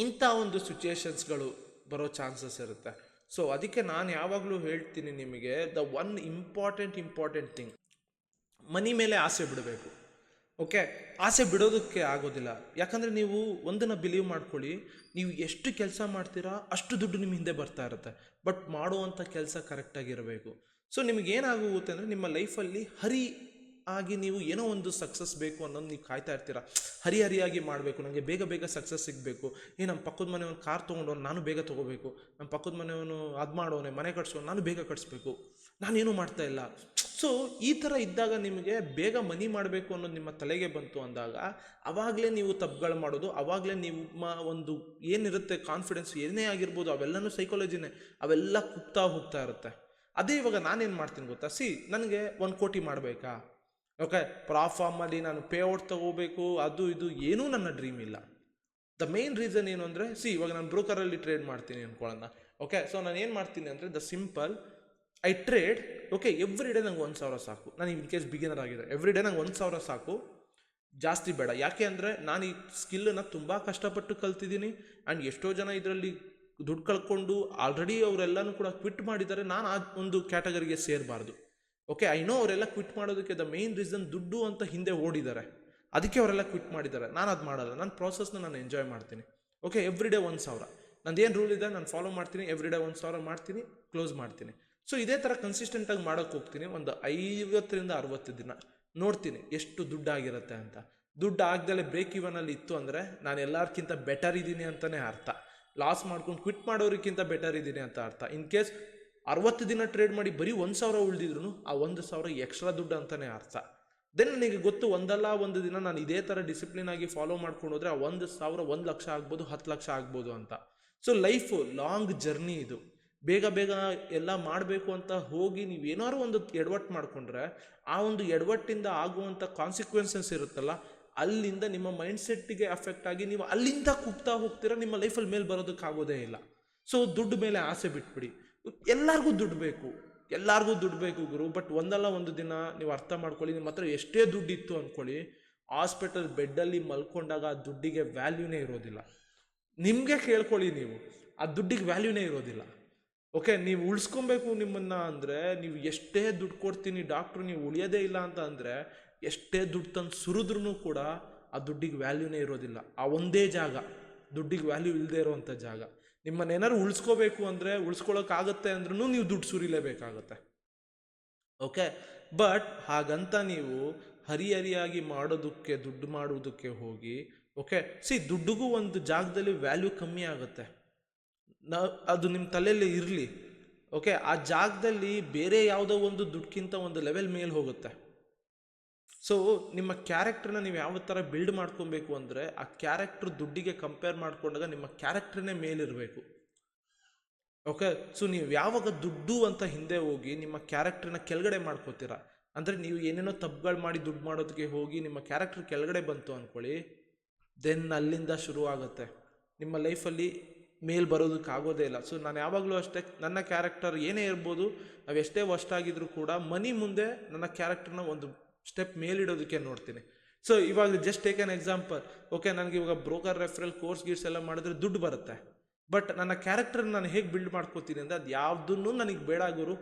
ಇಂಥ ಒಂದು ಸಿಚುಯೇಷನ್ಸ್ಗಳು ಬರೋ ಚಾನ್ಸಸ್ ಇರುತ್ತೆ. ಸೊ ಅದಕ್ಕೆ ನಾನು ಯಾವಾಗಲೂ ಹೇಳ್ತೀನಿ ನಿಮಗೆ, ದ ಒನ್ ಇಂಪಾರ್ಟೆಂಟ್ ಥಿಂಗ್, ಮನಿ ಮೇಲೆ ಆಸೆ ಬಿಡಬೇಕು. ಓಕೆ, ಆಸೆ ಬಿಡೋದಕ್ಕೆ ಆಗೋದಿಲ್ಲ. ಯಾಕಂದರೆ ನೀವು ಒಂದನ್ನು ಬಿಲೀವ್ ಮಾಡ್ಕೊಳ್ಳಿ, ನೀವು ಎಷ್ಟು ಕೆಲಸ ಮಾಡ್ತೀರಾ ಅಷ್ಟು ದುಡ್ಡು ನಿಮ್ಮ ಹಿಂದೆ ಬರ್ತಾ ಇರುತ್ತೆ. ಬಟ್ ಮಾಡುವಂಥ ಕೆಲಸ ಕರೆಕ್ಟಾಗಿರಬೇಕು. ಸೊ ನಿಮಗೇನಾಗುತ್ತೆ ಅಂದರೆ ನಿಮ್ಮ ಲೈಫಲ್ಲಿ ಆಗಿ ನೀವು ಏನೋ ಒಂದು ಸಕ್ಸಸ್ ಬೇಕು ಅನ್ನೋದು ನೀವು ಕಾಯ್ತಾ ಇರ್ತೀರಾ. ಹರಿಯಾಗಿ ಮಾಡಬೇಕು, ನನಗೆ ಬೇಗ ಸಕ್ಸಸ್ ಸಿಗಬೇಕು. ನಮ್ಮ ಪಕ್ಕದ ಮನೆಯವನು ಕಾರ್ ತೊಗೊಂಡವನು, ನಾನು ಬೇಗ ತೊಗೋಬೇಕು. ನಮ್ಮ ಪಕ್ಕದ ಮನೆಯವನು ಅದು ಮಾಡೋನೆ, ಮನೆ ಕಟ್ಸೋನು, ನಾನು ಬೇಗ ಕಟ್ಸ್ಬೇಕು, ನಾನೇನು ಮಾಡ್ತಾ ಇಲ್ಲ. ಸೊ ಈ ಥರ ಇದ್ದಾಗ ನಿಮಗೆ ಬೇಗ ಮನಿ ಮಾಡಬೇಕು ಅನ್ನೋದು ನಿಮ್ಮ ತಲೆಗೆ ಬಂತು ಅಂದಾಗ ಆವಾಗಲೇ ನೀವು ತಪ್ಪುಗಳು ಮಾಡೋದು, ಆವಾಗಲೇ ನಿಮ್ಮ ಒಂದು ಏನಿರುತ್ತೆ ಕಾನ್ಫಿಡೆನ್ಸ್ ಏನೇ ಆಗಿರ್ಬೋದು, ಅವೆಲ್ಲನೂ ಸೈಕಾಲಜಿನೇ, ಅವೆಲ್ಲ ಹೋಗ್ತಾ ಇರುತ್ತೆ. ಅದೇ ಇವಾಗ ನಾನೇನು ಮಾಡ್ತೀನಿ ಗೊತ್ತಾ? ನನಗೆ 1 ಕೋಟಿ ಮಾಡಬೇಕಾ? ಓಕೆ, ಪ್ರಾಫಾರ್ಮಲ್ಲಿ ನಾನು ಪೇ ಔಟ್ ತೊಗೋಬೇಕು, ಅದು ಇದು ಏನೂ ನನ್ನ ಡ್ರೀಮ್ ಇಲ್ಲ. ದ ಮೇನ್ ರೀಸನ್ ಏನು ಅಂದರೆ, ಇವಾಗ ನಾನು ಬ್ರೋಕರಲ್ಲಿ ಟ್ರೇಡ್ ಮಾಡ್ತೀನಿ ಅಂದ್ಕೊಳ್ಳೋಣ. ಓಕೆ, ಸೊ ನಾನು ಏನು ಮಾಡ್ತೀನಿ ಅಂದರೆ I trade. Okay, every day ನಂಗೆ 1,000 ಸಾಕು. ನಾನು ಇನ್ ಕೇಸ್ ಬಿಗಿನರ್ ಆಗಿದೆ, ಎವ್ರಿ ಡೇ ನಂಗೆ 1,000 ಸಾಕು, ಜಾಸ್ತಿ ಬೇಡ. ಯಾಕೆ ಅಂದರೆ ನಾನು ಈ ಸ್ಕಿಲ್ಲನ್ನು ತುಂಬ ಕಷ್ಟಪಟ್ಟು ಕಲ್ತಿದ್ದೀನಿ. ಆ್ಯಂಡ್ ಎಷ್ಟೋ ಜನ ಇದರಲ್ಲಿ ದುಡ್ಡು ಕಳ್ಕೊಂಡು ಆಲ್ರೆಡಿ ಅವರೆಲ್ಲನೂ ಕೂಡ ಕ್ವಿಟ್ ಮಾಡಿದ್ದಾರೆ. ನಾನು ಆ ಒಂದು ಕ್ಯಾಟಗರಿಗೆ ಸೇರಬಾರ್ದು. ಓಕೆ, ಐ ನೋ ಅವರೆಲ್ಲ ಕ್ವಿಟ್ ಮಾಡೋದಕ್ಕೆ ದ ಮೇನ್ ರೀಸನ್ ದುಡ್ಡು ಅಂತ ಹಿಂದೆ ಓಡಿದ್ದಾರೆ, ಅದಕ್ಕೆ ಅವರೆಲ್ಲ ಕ್ವಿಟ್ ಮಾಡಿದ್ದಾರೆ. ನಾನು ಅದು ಮಾಡಲ್ಲ. ನನ್ನ ಪ್ರಾಸೆಸ್ನ ನಾನು ಎಂಜಾಯ್ ಮಾಡ್ತೀನಿ. ಓಕೆ, ಎವ್ರಿ ಡೇ 1,000 ನಂದೇನು ರೂಲ್ ಇದೆ ನಾನು ಫಾಲೋ ಮಾಡ್ತೀನಿ, ಎವ್ರಿ ಡೇ 1,000 ಮಾಡ್ತೀನಿ, ಕ್ಲೋಸ್ ಮಾಡ್ತೀನಿ. ಸೊ ಇದೇ ಥರ ಕನ್ಸಿಸ್ಟೆಂಟಾಗಿ ಮಾಡೋಕ್ಕೆ ಹೋಗ್ತೀನಿ. ಒಂದು 50ರಿಂದ 60 ದಿನ ನೋಡ್ತೀನಿ ಎಷ್ಟು ದುಡ್ಡಾಗಿರುತ್ತೆ ಅಂತ. ದುಡ್ಡು ಆಗದಲ್ಲೇ ಬ್ರೇಕ್ ಇವನಲ್ಲಿ ಇತ್ತು ಅಂದರೆ ನಾನು ಎಲ್ಲರಿಗಿಂತ ಬೆಟರ್ ಇದ್ದೀನಿ ಅಂತಲೇ ಅರ್ಥ. ಲಾಸ್ ಮಾಡ್ಕೊಂಡು ಕ್ವಿಟ್ ಮಾಡೋರಿಗಿಂತ ಬೆಟರ್ ಇದ್ದೀನಿ ಅಂತ ಅರ್ಥ. ಇನ್ ಕೇಸ್ 60 ದಿನ ಟ್ರೇಡ್ ಮಾಡಿ ಬರೀ 1,000 ಉಳಿದಿದ್ರು ಆ 1,000 ಎಕ್ಸ್ಟ್ರಾ ದುಡ್ಡು ಅಂತಲೇ ಅರ್ಥ. ದೆನ್ ನನಗೆ ಗೊತ್ತು ಒಂದಲ್ಲ ಒಂದು ದಿನ ನಾನು ಇದೇ ಥರ ಡಿಸಿಪ್ಲಿನ್ ಆಗಿ ಫಾಲೋ ಮಾಡ್ಕೊಂಡು ಹೋದರೆ ಆ 1,000 1 ಲಕ್ಷ ಆಗ್ಬೋದು, 10 ಲಕ್ಷ ಆಗ್ಬೋದು ಅಂತ. ಸೊ ಲೈಫು ಲಾಂಗ್ ಜರ್ನಿ ಇದು. ಬೇಗ ಬೇಗ ಎಲ್ಲ ಮಾಡಬೇಕು ಅಂತ ಹೋಗಿ ನೀವು ಏನಾದ್ರು ಒಂದು ಎಡವಟ್ಟು ಮಾಡಿಕೊಂಡ್ರೆ ಆ ಒಂದು ಎಡವಟ್ಟಿಂದ ಆಗುವಂಥ ಕಾನ್ಸಿಕ್ವೆನ್ಸಸ್ ಇರುತ್ತಲ್ಲ, ಅಲ್ಲಿಂದ ನಿಮ್ಮ ಮೈಂಡ್ಸೆಟ್ಟಿಗೆ ಅಫೆಕ್ಟ್ ಆಗಿ ನೀವು ಅಲ್ಲಿಂದ ಕುಗ್ತಾ ಹೋಗ್ತೀರಾ, ನಿಮ್ಮ ಲೈಫಲ್ಲಿ ಮೇಲೆ ಬರೋದಕ್ಕಾಗೋದೇ ಇಲ್ಲ. ಸೊ ದುಡ್ಡು ಮೇಲೆ ಆಸೆ ಬಿಟ್ಬಿಡಿ. ಎಲ್ಲರಿಗೂ ದುಡ್ಡು ಬೇಕು ಗುರು. ಬಟ್ ಒಂದಲ್ಲ ಒಂದು ದಿನ ನೀವು ಅರ್ಥ ಮಾಡ್ಕೊಳ್ಳಿ, ನಿಮ್ಮ ಹತ್ರ ಎಷ್ಟೇ ದುಡ್ಡಿತ್ತು ಅಂದ್ಕೊಳ್ಳಿ, ಹಾಸ್ಪಿಟಲ್ ಬೆಡ್ಡಲ್ಲಿ ಮಲ್ಕೊಂಡಾಗ ಆ ದುಡ್ಡಿಗೆ ವ್ಯಾಲ್ಯೂನೇ ಇರೋದಿಲ್ಲ. ನಿಮಗೆ ಕೇಳ್ಕೊಳ್ಳಿ, ನೀವು ಆ ದುಡ್ಡಿಗೆ ವ್ಯಾಲ್ಯೂನೇ ಇರೋದಿಲ್ಲ. ಓಕೆ, ನೀವು ಉಳಿಸ್ಕೊಬೇಕು ನಿಮ್ಮನ್ನ ಅಂದರೆ ನೀವು ಎಷ್ಟೇ ದುಡ್ಡು ಕೊಡ್ತೀನಿ ಡಾಕ್ಟ್ರು ನೀವು ಉಳಿಯೋದೇ ಇಲ್ಲ ಅಂತ ಅಂದರೆ ಎಷ್ಟೇ ದುಡ್ಡು ತಂದು ಸುರಿದ್ರೂ ಕೂಡ ಆ ದುಡ್ಡಿಗೆ ವ್ಯಾಲ್ಯೂನೇ ಇರೋದಿಲ್ಲ. ಆ ಒಂದೇ ಜಾಗ ದುಡ್ಡಿಗೆ ವ್ಯಾಲ್ಯೂ ಇಲ್ಲದೆ ಇರೋವಂಥ ಜಾಗ. ನಿಮ್ಮನ್ನೇನಾದ್ರು ಉಳಿಸ್ಕೋಬೇಕು ಅಂದರೆ ಉಳಿಸ್ಕೊಳ್ಳೋಕ್ಕಾಗತ್ತೆ ಅಂದ್ರೂ ನೀವು ದುಡ್ಡು ಸುರಿಲೇಬೇಕಾಗತ್ತೆ. ಓಕೆ, ಬಟ್ ಹಾಗಂತ ನೀವು ಹರಿಯಾಗಿ ಮಾಡೋದಕ್ಕೆ ದುಡ್ಡು ಮಾಡುವುದಕ್ಕೆ ಹೋಗಿ, ಓಕೆ ದುಡ್ಡಿಗೂ ಒಂದು ಜಾಗದಲ್ಲಿ ವ್ಯಾಲ್ಯೂ ಕಮ್ಮಿ ಆಗುತ್ತೆ. ಅದು ನಿಮ್ಮ ತಲೆಯಲ್ಲಿ ಇರಲಿ. ಓಕೆ, ಆ ಜಾಗದಲ್ಲಿ ಬೇರೆ ಯಾವುದೋ ಒಂದು ದುಡ್ಡಿಗಿಂತ ಒಂದು ಲೆವೆಲ್ ಮೇಲೆ ಹೋಗುತ್ತೆ. ಸೊ ನಿಮ್ಮ ಕ್ಯಾರೆಕ್ಟರ್ನ ನೀವು ಯಾವ ಥರ ಬಿಲ್ಡ್ ಮಾಡ್ಕೊಬೇಕು ಅಂದರೆ ಆ ಕ್ಯಾರೆಕ್ಟರ್ ದುಡ್ಡಿಗೆ ಕಂಪೇರ್ ಮಾಡಿಕೊಂಡಾಗ ನಿಮ್ಮ ಕ್ಯಾರೆಕ್ಟರ್ನೇ ಮೇಲಿರಬೇಕು. ಓಕೆ, ಸೊ ನೀವು ಯಾವಾಗ ದುಡ್ಡು ಅಂತ ಹಿಂದೆ ಹೋಗಿ ನಿಮ್ಮ ಕ್ಯಾರೆಕ್ಟರ್ನ ಕೆಳಗಡೆ ಮಾಡ್ಕೋತೀರ ಅಂದರೆ ನೀವು ಏನೇನೋ ತಪ್ಪುಗಳು ಮಾಡಿ ದುಡ್ಡು ಮಾಡೋದಕ್ಕೆ ಹೋಗಿ ನಿಮ್ಮ ಕ್ಯಾರೆಕ್ಟರ್ ಕೆಳಗಡೆ ಬಂತು ಅಂದ್ಕೊಳ್ಳಿ, ದೆನ್ ಅಲ್ಲಿಂದ ಶುರು ಆಗುತ್ತೆ ನಿಮ್ಮ ಲೈಫಲ್ಲಿ ಮೇಲ್ ಬರೋದಕ್ಕಾಗೋದೇ ಇಲ್ಲ. ಸೊ ನಾನು ಯಾವಾಗಲೂ ಅಷ್ಟೇ, ನನ್ನ ಕ್ಯಾರೆಕ್ಟರ್ ಏನೇ ಇರ್ಬೋದು, ನಾವು ಎಷ್ಟೇ ವರ್ಷಾಗಿದ್ರೂ ಕೂಡ ಮನಿ ಮುಂದೆ ನನ್ನ ಕ್ಯಾರೆಕ್ಟರ್ನ ಒಂದು ಸ್ಟೆಪ್ ಮೇಲಿಡೋದಕ್ಕೆ ನೋಡ್ತೀನಿ. ಸೊ ಇವಾಗ just take an example. Okay, ನನಗೆ ಇವಾಗ ಬ್ರೋಕರ್ ರೆಫರಲ್ ಕೋರ್ಸ್ ಗೀರ್ಸ್ ಎಲ್ಲ ಮಾಡಿದ್ರೆ ದುಡ್ಡು ಬರುತ್ತೆ. ಬಟ್ ನನ್ನ ಕ್ಯಾರೆಕ್ಟರ್ ನಾನು ಹೇಗೆ ಬಿಲ್ಡ್ ಮಾಡ್ಕೋತೀನಿ ಅಂದರೆ ಅದು ಯಾವುದನ್ನು ನನಗೆ ಬೇಡ ಗುರು,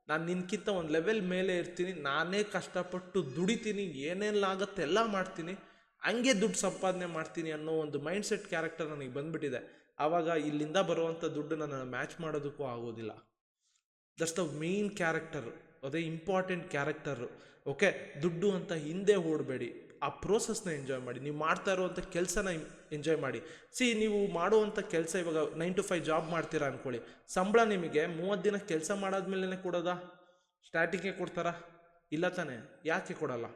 ನಾನು ನಿನ್ಕಿಂತ ಒಂದು ಲೆವೆಲ್ ಮೇಲೆ ಇರ್ತೀನಿ, ನಾನೇ ಕಷ್ಟಪಟ್ಟು ದುಡಿತೀನಿ, ಏನೇನಾಗುತ್ತೆ ಎಲ್ಲ ಮಾಡ್ತೀನಿ, ಹಂಗೆ ದುಡ್ಡು ಸಂಪಾದನೆ ಮಾಡ್ತೀನಿ ಅನ್ನೋ ಒಂದು ಮೈಂಡ್ಸೆಟ್ ಕ್ಯಾರೆಕ್ಟರ್ ನನಗೆ ಬಂದ್ಬಿಟ್ಟಿದೆ. ಆವಾಗ ಇಲ್ಲಿಂದ ಬರುವಂಥ ದುಡ್ಡು ನನ್ನ ಮ್ಯಾಚ್ ಮಾಡೋದಕ್ಕೂ ಆಗೋದಿಲ್ಲ. ದಟ್ಸ್ ದ ಮೇನ್ ಕ್ಯಾರೆಕ್ಟರ್, ಅದೇ ಇಂಪಾರ್ಟೆಂಟ್ ಕ್ಯಾರೆಕ್ಟರು. ಓಕೆ, ದುಡ್ಡು ಅಂತ ಹಿಂದೆ ಓಡಬೇಡಿ, ಆ ಪ್ರೋಸೆಸ್ನ ಎಂಜಾಯ್ ಮಾಡಿ. ನೀವು ಮಾಡ್ತಾ ಇರುವಂಥ ಕೆಲಸನ ಎಂಜಾಯ್ ಮಾಡಿ. ನೀವು ಮಾಡುವಂಥ ಕೆಲಸ ಇವಾಗ 9 to 5 ಜಾಬ್ ಮಾಡ್ತೀರಾ ಅಂದ್ಕೊಳ್ಳಿ, ಸಂಬಳ ನಿಮಗೆ 30 ದಿನ ಕೆಲಸ ಮಾಡಾದ್ಮೇಲೆ ಕೊಡೋದಾ? ಸ್ಟಾರ್ಟಿಂಗೇ ಕೊಡ್ತಾರಾ? ಇಲ್ಲ ತಾನೆ, ಯಾಕೆ ಕೊಡಲ್ಲ?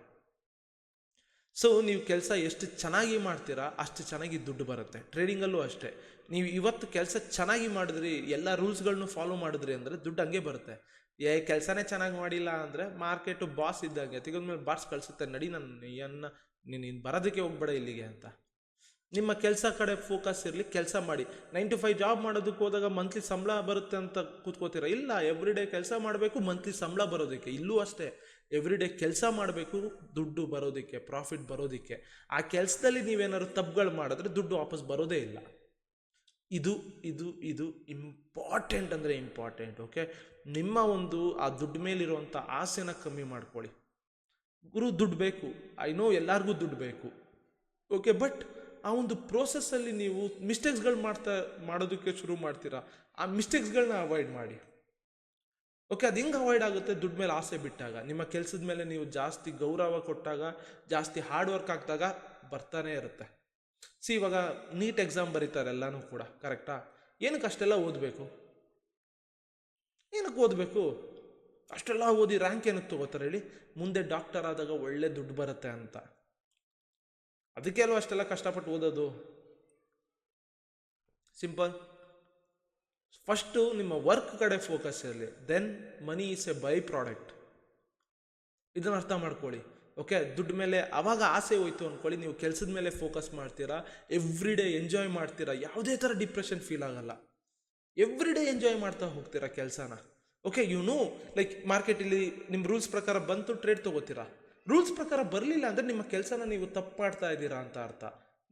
ಸೊ ನೀವು ಕೆಲಸ ಎಷ್ಟು ಚೆನ್ನಾಗಿ ಮಾಡ್ತೀರಾ ಅಷ್ಟು ಚೆನ್ನಾಗಿ ದುಡ್ಡು ಬರುತ್ತೆ. ಟ್ರೇಡಿಂಗಲ್ಲೂ ಅಷ್ಟೇ, ನೀವು ಇವತ್ತು ಕೆಲಸ ಚೆನ್ನಾಗಿ ಮಾಡಿದ್ರಿ, ಎಲ್ಲ ರೂಲ್ಸ್ಗಳನ್ನೂ ಫಾಲೋ ಮಾಡಿದ್ರಿ ಅಂದರೆ ದುಡ್ಡು ಹಂಗೆ ಬರುತ್ತೆ. ಕೆಲಸನೇ ಚೆನ್ನಾಗಿ ಮಾಡಿಲ್ಲ ಅಂದರೆ ಮಾರ್ಕೆಟು ಬಾಸ್ ಇದ್ದಂಗೆ ತೆಗೆದ್ಮೇಲೆ ಬಾಸ್ ಕಳಿಸುತ್ತೆ, ನಡಿ ನೀನು ಬರೋದಕ್ಕೆ ಹೋಗ್ಬೇಡ ಇಲ್ಲಿಗೆ ಅಂತ. ನಿಮ್ಮ ಕೆಲಸ ಕಡೆ ಫೋಕಸ್ ಇರಲಿ, ಕೆಲಸ ಮಾಡಿ. 9 to 5 ಜಾಬ್ ಮಾಡೋದಕ್ಕೆ ಹೋದಾಗ ಮಂತ್ಲಿ ಸಂಬಳ ಬರುತ್ತೆ ಅಂತ ಕೂತ್ಕೋತೀರ, ಇಲ್ಲ, ಎವ್ರಿ ಡೇ ಕೆಲಸ ಮಾಡಬೇಕು, ಮಂತ್ಲಿ ಸಂಬಳ ಬರೋದಕ್ಕೆ. ಇಲ್ಲೂ ಅಷ್ಟೇ, ಎವ್ರಿ ಡೇ ಕೆಲಸ ಮಾಡಬೇಕು, ದುಡ್ಡು ಬರೋದಕ್ಕೆ, ಪ್ರಾಫಿಟ್ ಬರೋದಕ್ಕೆ. ಆ ಕೆಲಸದಲ್ಲಿ ನೀವೇನಾದ್ರು ತಪ್ಪುಗಳು ಮಾಡಿದ್ರೆ ದುಡ್ಡು ವಾಪಸ್ ಬರೋದೇ ಇಲ್ಲ. ಇದು ಇದು ಇದು ಇಂಪಾರ್ಟೆಂಟ್ ಅಂದರೆ ಇಂಪಾರ್ಟೆಂಟ್. ಓಕೆ, ನಿಮ್ಮ ಒಂದು ಆ ದುಡ್ಡು ಮೇಲಿರುವಂಥ ಆಸೆನ ಕಮ್ಮಿ ಮಾಡ್ಕೊಳ್ಳಿ. ಗುರು ದುಡ್ಡು ಬೇಕು, ಐ ನೋ ಎಲ್ಲರಿಗೂ ದುಡ್ಡು ಬೇಕು. ಓಕೆ, ಬಟ್ ಆ ಒಂದು ಪ್ರೋಸೆಸ್ಸಲ್ಲಿ ನೀವು ಮಿಸ್ಟೇಕ್ಸ್ಗಳು ಮಾಡೋದಕ್ಕೆ ಶುರು ಮಾಡ್ತೀರಾ. ಆ ಮಿಸ್ಟೇಕ್ಸ್ಗಳನ್ನ ಅವಾಯ್ಡ್ ಮಾಡಿ. ಓಕೆ, ಅದು ಹೆಂಗೆ ಅವಾಯ್ಡ್ ಆಗುತ್ತೆ? ದುಡ್ಡು ಮೇಲೆ ಆಸೆ ಬಿಟ್ಟಾಗ, ನಿಮ್ಮ ಕೆಲಸದ ಮೇಲೆ ನೀವು ಜಾಸ್ತಿ ಗೌರವ ಕೊಟ್ಟಾಗ, ಜಾಸ್ತಿ ಹಾರ್ಡ್ ವರ್ಕ್ ಆಗ್ತಾಗ ಬರ್ತಾನೆ ಇರುತ್ತೆ. ಇವಾಗ ನೀಟ್ ಎಕ್ಸಾಮ್ ಬರೀತಾರೆ ಎಲ್ಲನೂ ಕೂಡ, ಕರೆಕ್ಟಾ? ಏನಕ್ಕೆ ಅಷ್ಟೆಲ್ಲ ಓದಬೇಕು? ಏನಕ್ಕೆ ಓದಬೇಕು? ಅಷ್ಟೆಲ್ಲ ಓದಿ ರ್ಯಾಂಕ್ ಏನಕ್ಕೆ ತಗೋತಾರೆ ಹೇಳಿ? ಮುಂದೆ ಡಾಕ್ಟರ್ ಆದಾಗ ಒಳ್ಳೆ ದುಡ್ಡು ಬರುತ್ತೆ ಅಂತ. ಅದಕ್ಕೆ ಅಲ್ವ ಅಷ್ಟೆಲ್ಲ ಕಷ್ಟಪಟ್ಟು ಓದೋದು. ಸಿಂಪಲ್. ಫಸ್ಟು ನಿಮ್ಮ ವರ್ಕ್ ಕಡೆ ಫೋಕಸ್ ಇರಲಿ, then money is a byproduct. ಇದನ್ನು ಅರ್ಥ ಮಾಡ್ಕೊಳ್ಳಿ. ಓಕೆ, ದುಡ್ಡು ಮೇಲೆ ಆವಾಗ ಆಸೆ ಹೋಯ್ತು ಅಂದ್ಕೊಳ್ಳಿ, ನೀವು ಕೆಲಸದ ಮೇಲೆ ಫೋಕಸ್ ಮಾಡ್ತೀರಾ, ಎವ್ರಿ ಡೇ ಎಂಜಾಯ್ ಮಾಡ್ತೀರಾ, ಯಾವುದೇ ಥರ ಡಿಪ್ರೆಷನ್ ಫೀಲ್ ಆಗಲ್ಲ. ಎವ್ರಿ ಡೇ ಎಂಜಾಯ್ ಮಾಡ್ತಾ ಹೋಗ್ತೀರಾ ಕೆಲಸನ. ಓಕೆ, ಲೈಕ್ ಮಾರ್ಕೆಟಲ್ಲಿ ನಿಮ್ಮ ರೂಲ್ಸ್ ಪ್ರಕಾರ ಬಂತು, ಟ್ರೇಡ್ ತೊಗೋತೀರಾ. ರೂಲ್ಸ್ ಪ್ರಕಾರ ಬರಲಿಲ್ಲ ಅಂದರೆ ನಿಮ್ಮ ಕೆಲಸನ ನೀವು ತಪ್ಪು ಮಾಡ್ತಾ ಇದ್ದೀರಾ ಅಂತ ಅರ್ಥ.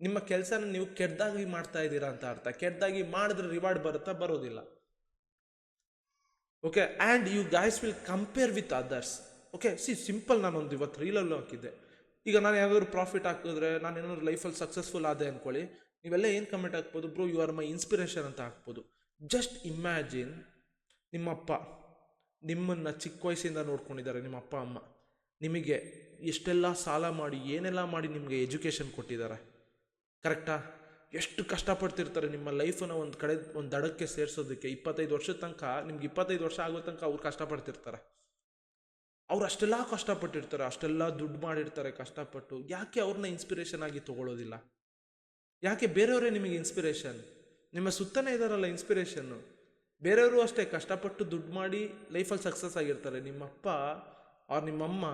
ನಿಮ್ಮ ಕೆಲಸನ ನೀವು ಕೆಟ್ಟದಾಗಿ ಮಾಡ್ತಾ ಇದ್ದೀರಾ ಅಂತ ಅರ್ಥ. ಕೆಟ್ಟದಾಗಿ ಮಾಡಿದ್ರೆ ರಿವಾರ್ಡ್ ಬರುತ್ತಾ? ಬರೋದಿಲ್ಲ. Okay, and you guys will compare with others. Okay, simple. ನಾನೊಂದು ಇವತ್ತು ರೀಲಲ್ಲೂ ಹಾಕಿದ್ದೆ. ಈಗ ನಾನು ಯಾವ್ದಾದ್ರು ಪ್ರಾಫಿಟ್ ಹಾಕಿದ್ರೆ, ನಾನು ಏನಾದ್ರು ಲೈಫಲ್ಲಿ ಸಕ್ಸಸ್ಫುಲ್ ಆದೆ ಅಂದ್ಕೊಳ್ಳಿ, ನೀವೆಲ್ಲ ಏನು ಕಮೆಂಟ್ ಹಾಕ್ಬೋದು, bro you are my inspiration ಅಂತ ಹಾಕ್ಬೋದು. ಜಸ್ಟ್ ಇಮ್ಯಾಜಿನ್, ನಿಮ್ಮಪ್ಪ ನಿಮ್ಮನ್ನು ಚಿಕ್ಕ ವಯಸ್ಸಿಂದ ನೋಡ್ಕೊಂಡಿದ್ದಾರೆ, ನಿಮ್ಮ ಅಪ್ಪ ಅಮ್ಮ ನಿಮಗೆ ಎಷ್ಟೆಲ್ಲ ಸಾಲ ಮಾಡಿ ಏನೆಲ್ಲ ಮಾಡಿ ನಿಮಗೆ ಎಜುಕೇಷನ್ ಕೊಟ್ಟಿದ್ದಾರೆ, ಕರೆಕ್ಟಾ? ಎಷ್ಟು ಕಷ್ಟಪಡ್ತಿರ್ತಾರೆ ನಿಮ್ಮ ಲೈಫನ್ನು ಒಂದು ಕಡೆ ಒಂದು ದಡಕ್ಕೆ ಸೇರಿಸೋದಕ್ಕೆ. 25 ವರ್ಷದ ತನಕ, ನಿಮ್ಗೆ 25 ವರ್ಷ ಆಗೋ ತನಕ ಅವ್ರು ಕಷ್ಟಪಡ್ತಿರ್ತಾರೆ. ಅವ್ರು ಅಷ್ಟೆಲ್ಲ ಕಷ್ಟಪಟ್ಟಿರ್ತಾರೆ, ಅಷ್ಟೆಲ್ಲ ದುಡ್ಡು ಮಾಡಿರ್ತಾರೆ ಕಷ್ಟಪಟ್ಟು. ಯಾಕೆ ಅವ್ರನ್ನ ಇನ್ಸ್ಪಿರೇಷನ್ ಆಗಿ ತೊಗೊಳ್ಳೋದಿಲ್ಲ? ಯಾಕೆ ಬೇರೆಯವರೇ ನಿಮಗೆ ಇನ್ಸ್ಪಿರೇಷನ್? ನಿಮ್ಮ ಸುತ್ತನೇ ಇದ್ದಾರಲ್ಲ ಇನ್ಸ್ಪಿರೇಷನ್ನು. ಬೇರೆಯವರು ಅಷ್ಟೇ ಕಷ್ಟಪಟ್ಟು ದುಡ್ಡು ಮಾಡಿ ಲೈಫಲ್ಲಿ ಸಕ್ಸಸ್ ಆಗಿರ್ತಾರೆ. ನಿಮ್ಮಪ್ಪ ಅವ್ರ ನಿಮ್ಮಮ್ಮ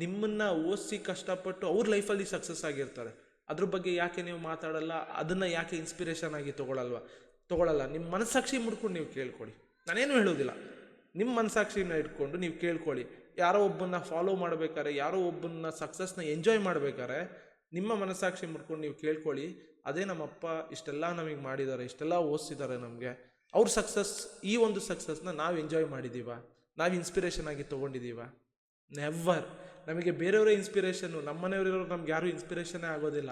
ನಿಮ್ಮನ್ನು ಓದಿಸಿ ಕಷ್ಟಪಟ್ಟು ಅವ್ರ ಲೈಫಲ್ಲಿ ಸಕ್ಸಸ್ ಆಗಿರ್ತಾರೆ. ಅದ್ರ ಬಗ್ಗೆ ಯಾಕೆ ನೀವು ಮಾತಾಡಲ್ಲ? ಅದನ್ನು ಯಾಕೆ ಇನ್ಸ್ಪಿರೇಷನ್ ಆಗಿ ತೊಗೊಳ್ಳಲ್ಲ? ನಿಮ್ಮ ಮನಸ್ಸಾಕ್ಷಿ ಮುಡ್ಕೊಂಡು ನೀವು ಕೇಳ್ಕೊಳ್ಳಿ. ನಾನೇನು ಹೇಳೋದಿಲ್ಲ, ನಿಮ್ಮ ಮನಸ್ಸಾಕ್ಷಿನ ಇಟ್ಕೊಂಡು ನೀವು ಕೇಳ್ಕೊಳ್ಳಿ. ಯಾರೋ ಒಬ್ಬನ್ನ ಫಾಲೋ ಮಾಡಬೇಕಾದ್ರೆ, ಯಾರೋ ಒಬ್ಬನ್ನ ಸಕ್ಸಸ್ನ ಎಂಜಾಯ್ ಮಾಡಬೇಕಾದ್ರೆ ನಿಮ್ಮ ಮನಸ್ಸಾಕ್ಷಿ ಮುಡ್ಕೊಂಡು ನೀವು ಕೇಳ್ಕೊಳ್ಳಿ. ಅದೇ ನಮ್ಮಪ್ಪ ಇಷ್ಟೆಲ್ಲ ನಮಗೆ ಮಾಡಿದ್ದಾರೆ, ಇಷ್ಟೆಲ್ಲ ಓದಿಸಿದ್ದಾರೆ ನಮಗೆ, ಅವ್ರ ಸಕ್ಸಸ್, ಈ ಒಂದು ಸಕ್ಸಸ್ನ ನಾವು ಎಂಜಾಯ್ ಮಾಡಿದ್ದೀವ? ನಾವು ಇನ್ಸ್ಪಿರೇಷನ್ ಆಗಿ ತೊಗೊಂಡಿದ್ದೀವ? ನೆವರ್. ನಮಗೆ ಬೇರೆಯವರೇ ಇನ್ಸ್ಪಿರೇಷನ್ನು. ನಮ್ಮ ಮನೆಯವರಿರೋರು ನಮ್ಗೆ ಯಾರೂ ಇನ್ಸ್ಪಿರೇಷನ್ನೇ ಆಗೋದಿಲ್ಲ.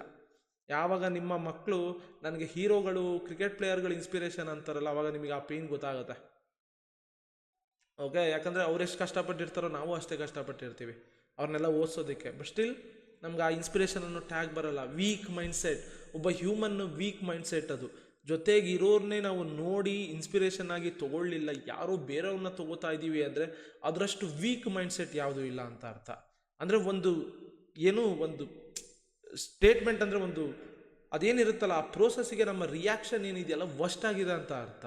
ಯಾವಾಗ ನಿಮ್ಮ ಮಕ್ಕಳು ನನಗೆ ಹೀರೋಗಳು, ಕ್ರಿಕೆಟ್ ಪ್ಲೇಯರ್ಗಳು ಇನ್ಸ್ಪಿರೇಷನ್ ಅಂತಾರಲ್ಲ, ಅವಾಗ ನಿಮಗೆ ಆ ಪೇನ್ ಗೊತ್ತಾಗುತ್ತೆ. ಓಕೆ, ಯಾಕಂದರೆ ಅವರೆಷ್ಟು ಕಷ್ಟಪಟ್ಟಿರ್ತಾರೋ ನಾವು ಅಷ್ಟೇ ಕಷ್ಟಪಟ್ಟಿರ್ತೀವಿ ಅವ್ರನ್ನೆಲ್ಲ ಓದಿಸೋದಕ್ಕೆ. ಬಟ್ ಸ್ಟಿಲ್ ನಮ್ಗೆ ಆ ಇನ್ಸ್ಪಿರೇಷನ್ ಅನ್ನೋ ಟ್ಯಾಗ್ ಬರಲ್ಲ. ವೀಕ್ ಮೈಂಡ್ಸೆಟ್, ಒಬ್ಬ ಹ್ಯೂಮನ್ನು ವೀಕ್ ಮೈಂಡ್ಸೆಟ್ ಅದು. ಜೊತೆಗೆ ಇರೋರನ್ನೇ ನಾವು ನೋಡಿ ಇನ್ಸ್ಪಿರೇಷನ್ ಆಗಿ ತೊಗೊಳ್ಳಿಲ್ಲ, ಯಾರೋ ಬೇರೆಯವ್ರನ್ನ ತೊಗೋತಾ ಇದ್ದೀವಿ ಅಂದರೆ ಅದರಷ್ಟು ವೀಕ್ ಮೈಂಡ್ಸೆಟ್ ಯಾವುದೂ ಇಲ್ಲ ಅಂತ ಅರ್ಥ. ಅಂದರೆ ಒಂದು ಸ್ಟೇಟ್ಮೆಂಟ್ ಅಂದರೆ ಅದೇನಿರುತ್ತಲ್ಲ ಆ ಪ್ರೋಸೆಸ್ಸಿಗೆ ನಮ್ಮ ರಿಯಾಕ್ಷನ್ ಏನಿದೆಯಲ್ಲ ವರ್ಸ್ಟ್ ಆಗಿದೆ ಅಂತ ಅರ್ಥ.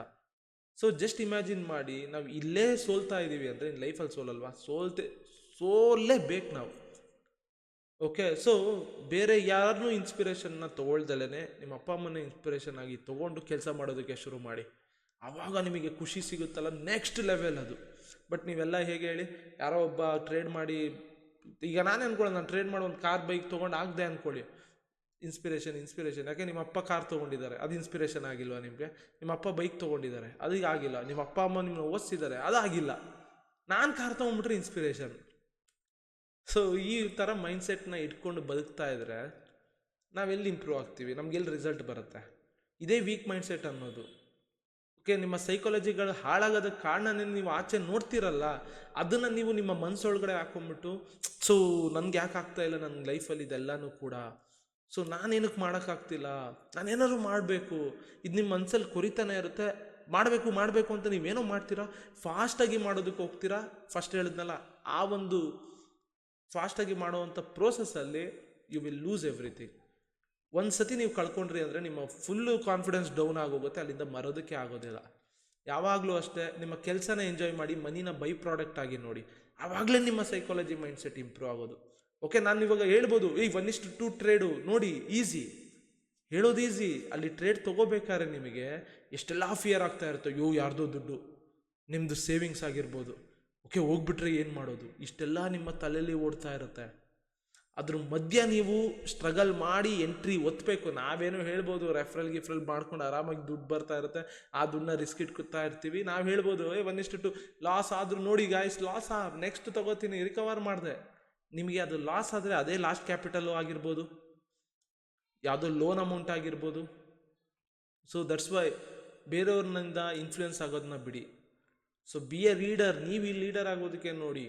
ಸೊ ಜಸ್ಟ್ ಇಮ್ಯಾಜಿನ್ ಮಾಡಿ, ನಾವು ಇಲ್ಲೇ ಸೋಲ್ತಾ ಇದ್ದೀವಿ ಅಂದರೆ ಲೈಫಲ್ಲಿ ಸೋಲಲ್ವಾ? ಸೋಲೇಬೇಕು ನಾವು. ಓಕೆ, ಸೊ ಬೇರೆ ಯಾರನ್ನೂ ಇನ್ಸ್ಪಿರೇಷನ್ನ ತೊಗೊಳ್ದಲೇ ನಿಮ್ಮ ಅಪ್ಪ ಅಮ್ಮನ ಇನ್ಸ್ಪಿರೇಷನ್ ಆಗಿ ತೊಗೊಂಡು ಕೆಲಸ ಮಾಡೋದಕ್ಕೆ ಶುರು ಮಾಡಿ. ಆವಾಗ ನಿಮಗೆ ಖುಷಿ ಸಿಗುತ್ತಲ್ಲ, ನೆಕ್ಸ್ಟ್ ಲೆವೆಲ್ ಅದು. ಬಟ್ ನೀವೆಲ್ಲ ಹೇಗೆ ಹೇಳಿ, ಯಾರೋ ಒಬ್ಬ ಟ್ರೇಡ್ ಮಾಡಿ, ಈಗ ನಾನೇ ಅನ್ಕೊಳ್ಳೋದು, ನಾನು ಟ್ರೇಡ್ ಮಾಡಿ ಒಂದು ಕಾರ್ ಬೈಕ್ ತೊಗೊಂಡು ಆಗದೆ ಅಂದ್ಕೊಳ್ಳಿ, ಇನ್ಸ್ಪಿರೇಷನ್. ಯಾಕೆ ನಿಮ್ಮ ಅಪ್ಪ ಕಾರ್ ತೊಗೊಂಡಿದ್ದಾರೆ, ಅದು ಇನ್ಸ್ಪಿರೇಷನ್ ಆಗಿಲ್ವಾ ನಿಮಗೆ? ನಿಮ್ಮ ಅಪ್ಪ ಬೈಕ್ ತೊಗೊಂಡಿದ್ದಾರೆ, ಅದೀಗ ಆಗಿಲ್ಲ. ನಿಮ್ಮ ಅಪ್ಪ ಅಮ್ಮ ನಿಮ್ಮನ್ನ ಓದಿಸಿದ್ದಾರೆ, ಅದಾಗಿಲ್ಲ. ನಾನು ಕಾರ್ ತೊಗೊಂಡ್ಬಿಟ್ರೆ ಇನ್ಸ್ಪಿರೇಷನ್. ಸೊ ಈ ಥರ ಮೈಂಡ್ಸೆಟ್ನ ಇಟ್ಕೊಂಡು ಬದುಕ್ತಾ ಇದ್ರೆ ನಾವೆಲ್ಲಿ ಇಂಪ್ರೂವ್ ಆಗ್ತೀವಿ? ನಮಗೆಲ್ಲಿ ರಿಸಲ್ಟ್ ಬರುತ್ತೆ? ಇದೇ ವೀಕ್ ಮೈಂಡ್ಸೆಟ್ ಅನ್ನೋದು. ಓಕೆ, ನಿಮ್ಮ ಸೈಕಾಲಜಿಗಳು ಹಾಳಾಗೋದಕ್ಕೆ ಕಾರಣನೇ ನೀವು ಆಚೆ ನೋಡ್ತಿರಲ್ಲ, ಅದನ್ನು ನೀವು ನಿಮ್ಮ ಮನಸ್ಸೊಳಗಡೆ ಹಾಕೊಂಡ್ಬಿಟ್ಟು, ಸೊ ನನಗೆ ಯಾಕೆ ಆಗ್ತಾ ಇಲ್ಲ ನನ್ನ ಲೈಫಲ್ಲಿ ಇದೆಲ್ಲನೂ ಕೂಡ, ಸೊ ನಾನೇನಕ್ಕೆ ಮಾಡೋಕ್ಕಾಗ್ತಿಲ್ಲ, ನಾನೇನಾದ್ರು ಮಾಡಬೇಕು, ಇದು ನಿಮ್ಮ ಮನಸ್ಸಲ್ಲಿ ಕೊರಿತಾನೆ ಇರುತ್ತೆ. ಮಾಡಬೇಕು ಅಂತ ನೀವೇನೋ ಮಾಡ್ತೀರಾ, ಫಾಸ್ಟಾಗಿ ಮಾಡೋದಕ್ಕೆ ಹೋಗ್ತೀರಾ. ಫಸ್ಟ್ ಹೇಳಿದ್ನಲ್ಲ, ಆ ಒಂದು ಫಾಸ್ಟಾಗಿ ಮಾಡೋವಂಥ ಪ್ರೋಸೆಸ್ಸಲ್ಲಿ ಯು ವಿಲ್ ಲೂಸ್ ಎವ್ರಿಥಿಂಗ್. ಒಂದು ಸತಿ ನೀವು ಕಳ್ಕೊಂಡ್ರಿ ಅಂದರೆ ನಿಮ್ಮ ಫುಲ್ಲು ಕಾನ್ಫಿಡೆನ್ಸ್ ಡೌನ್ ಆಗೋಗುತ್ತೆ, ಅಲ್ಲಿಂದ ಬರೋದಕ್ಕೆ ಆಗೋದಿಲ್ಲ. ಯಾವಾಗಲೂ ಅಷ್ಟೇ, ನಿಮ್ಮ ಕೆಲಸನ ಎಂಜಾಯ್ ಮಾಡಿ, ಮನಿನ ಬೈ ಪ್ರಾಡಕ್ಟ್ ಆಗಿ ನೋಡಿ, ಆವಾಗಲೇ ನಿಮ್ಮ ಸೈಕಾಲಜಿ ಮೈಂಡ್ಸೆಟ್ ಇಂಪ್ರೂವ್ ಆಗೋದು. ಓಕೆ, ನಾನು ಇವಾಗ ಹೇಳ್ಬೋದು, 1:2 ಟ್ರೇಡು ನೋಡಿ, ಈಸಿ ಹೇಳೋದು ಈಸಿ. ಅಲ್ಲಿ ಟ್ರೇಡ್ ತೊಗೋಬೇಕಾದ್ರೆ ನಿಮಗೆ ಎಷ್ಟೆಲ್ಲ ಫಿಯರ್ ಆಗ್ತಾ ಇರುತ್ತೆ. ಯಾರ್ದೋ ದುಡ್ಡು, ನಿಮ್ಮದು ಸೇವಿಂಗ್ಸ್ ಆಗಿರ್ಬೋದು, ಓಕೆ ಹೋಗ್ಬಿಟ್ರೆ ಏನು ಮಾಡೋದು, ಇಷ್ಟೆಲ್ಲ ನಿಮ್ಮ ತಲೆಯಲ್ಲಿ ಓಡ್ತಾ ಇರುತ್ತೆ. ಅದ್ರ ಮಧ್ಯ ನೀವು ಸ್ಟ್ರಗಲ್ ಮಾಡಿ ಎಂಟ್ರಿ ಒತ್ತಬೇಕು. ನಾವೇನೋ ಹೇಳ್ಬೋದು, ರೆಫರಲ್ ಮಾಡ್ಕೊಂಡು ಆರಾಮಾಗಿ ದುಡ್ಡು ಬರ್ತಾ ಇರುತ್ತೆ, ಆ ದುಡ್ಡನ್ನ ರಿಸ್ಕ್ ಇಟ್ಕೊತಾ ಇರ್ತೀವಿ. ನಾವು ಹೇಳ್ಬೋದು 1:2 ಲಾಸ್ ಆದರೂ ನೋಡಿ ಗಾಯ್ಸ್, ಲಾಸ್ ನೆಕ್ಸ್ಟ್ ತೊಗೋತೀನಿ, ರಿಕವರ್ ಮಾಡಿದೆ. ನಿಮಗೆ ಅದು ಲಾಸ್ ಆದರೆ ಅದೇ ಲಾಸ್ಟ್ ಕ್ಯಾಪಿಟಲ್ಲು ಆಗಿರ್ಬೋದು, ಯಾವುದೋ ಲೋನ್ ಅಮೌಂಟ್ ಆಗಿರ್ಬೋದು. ಸೊ ದಟ್ಸ್ ವೈ ಬೇರೆಯವ್ರನ್ನಿಂದ ಇನ್ಫ್ಲೂಯೆನ್ಸ್ ಆಗೋದನ್ನ ಬಿಡಿ. So be a leader. ನೀವು ಈ ಲೀಡರ್ ಆಗೋದಕ್ಕೆ ನೋಡಿ,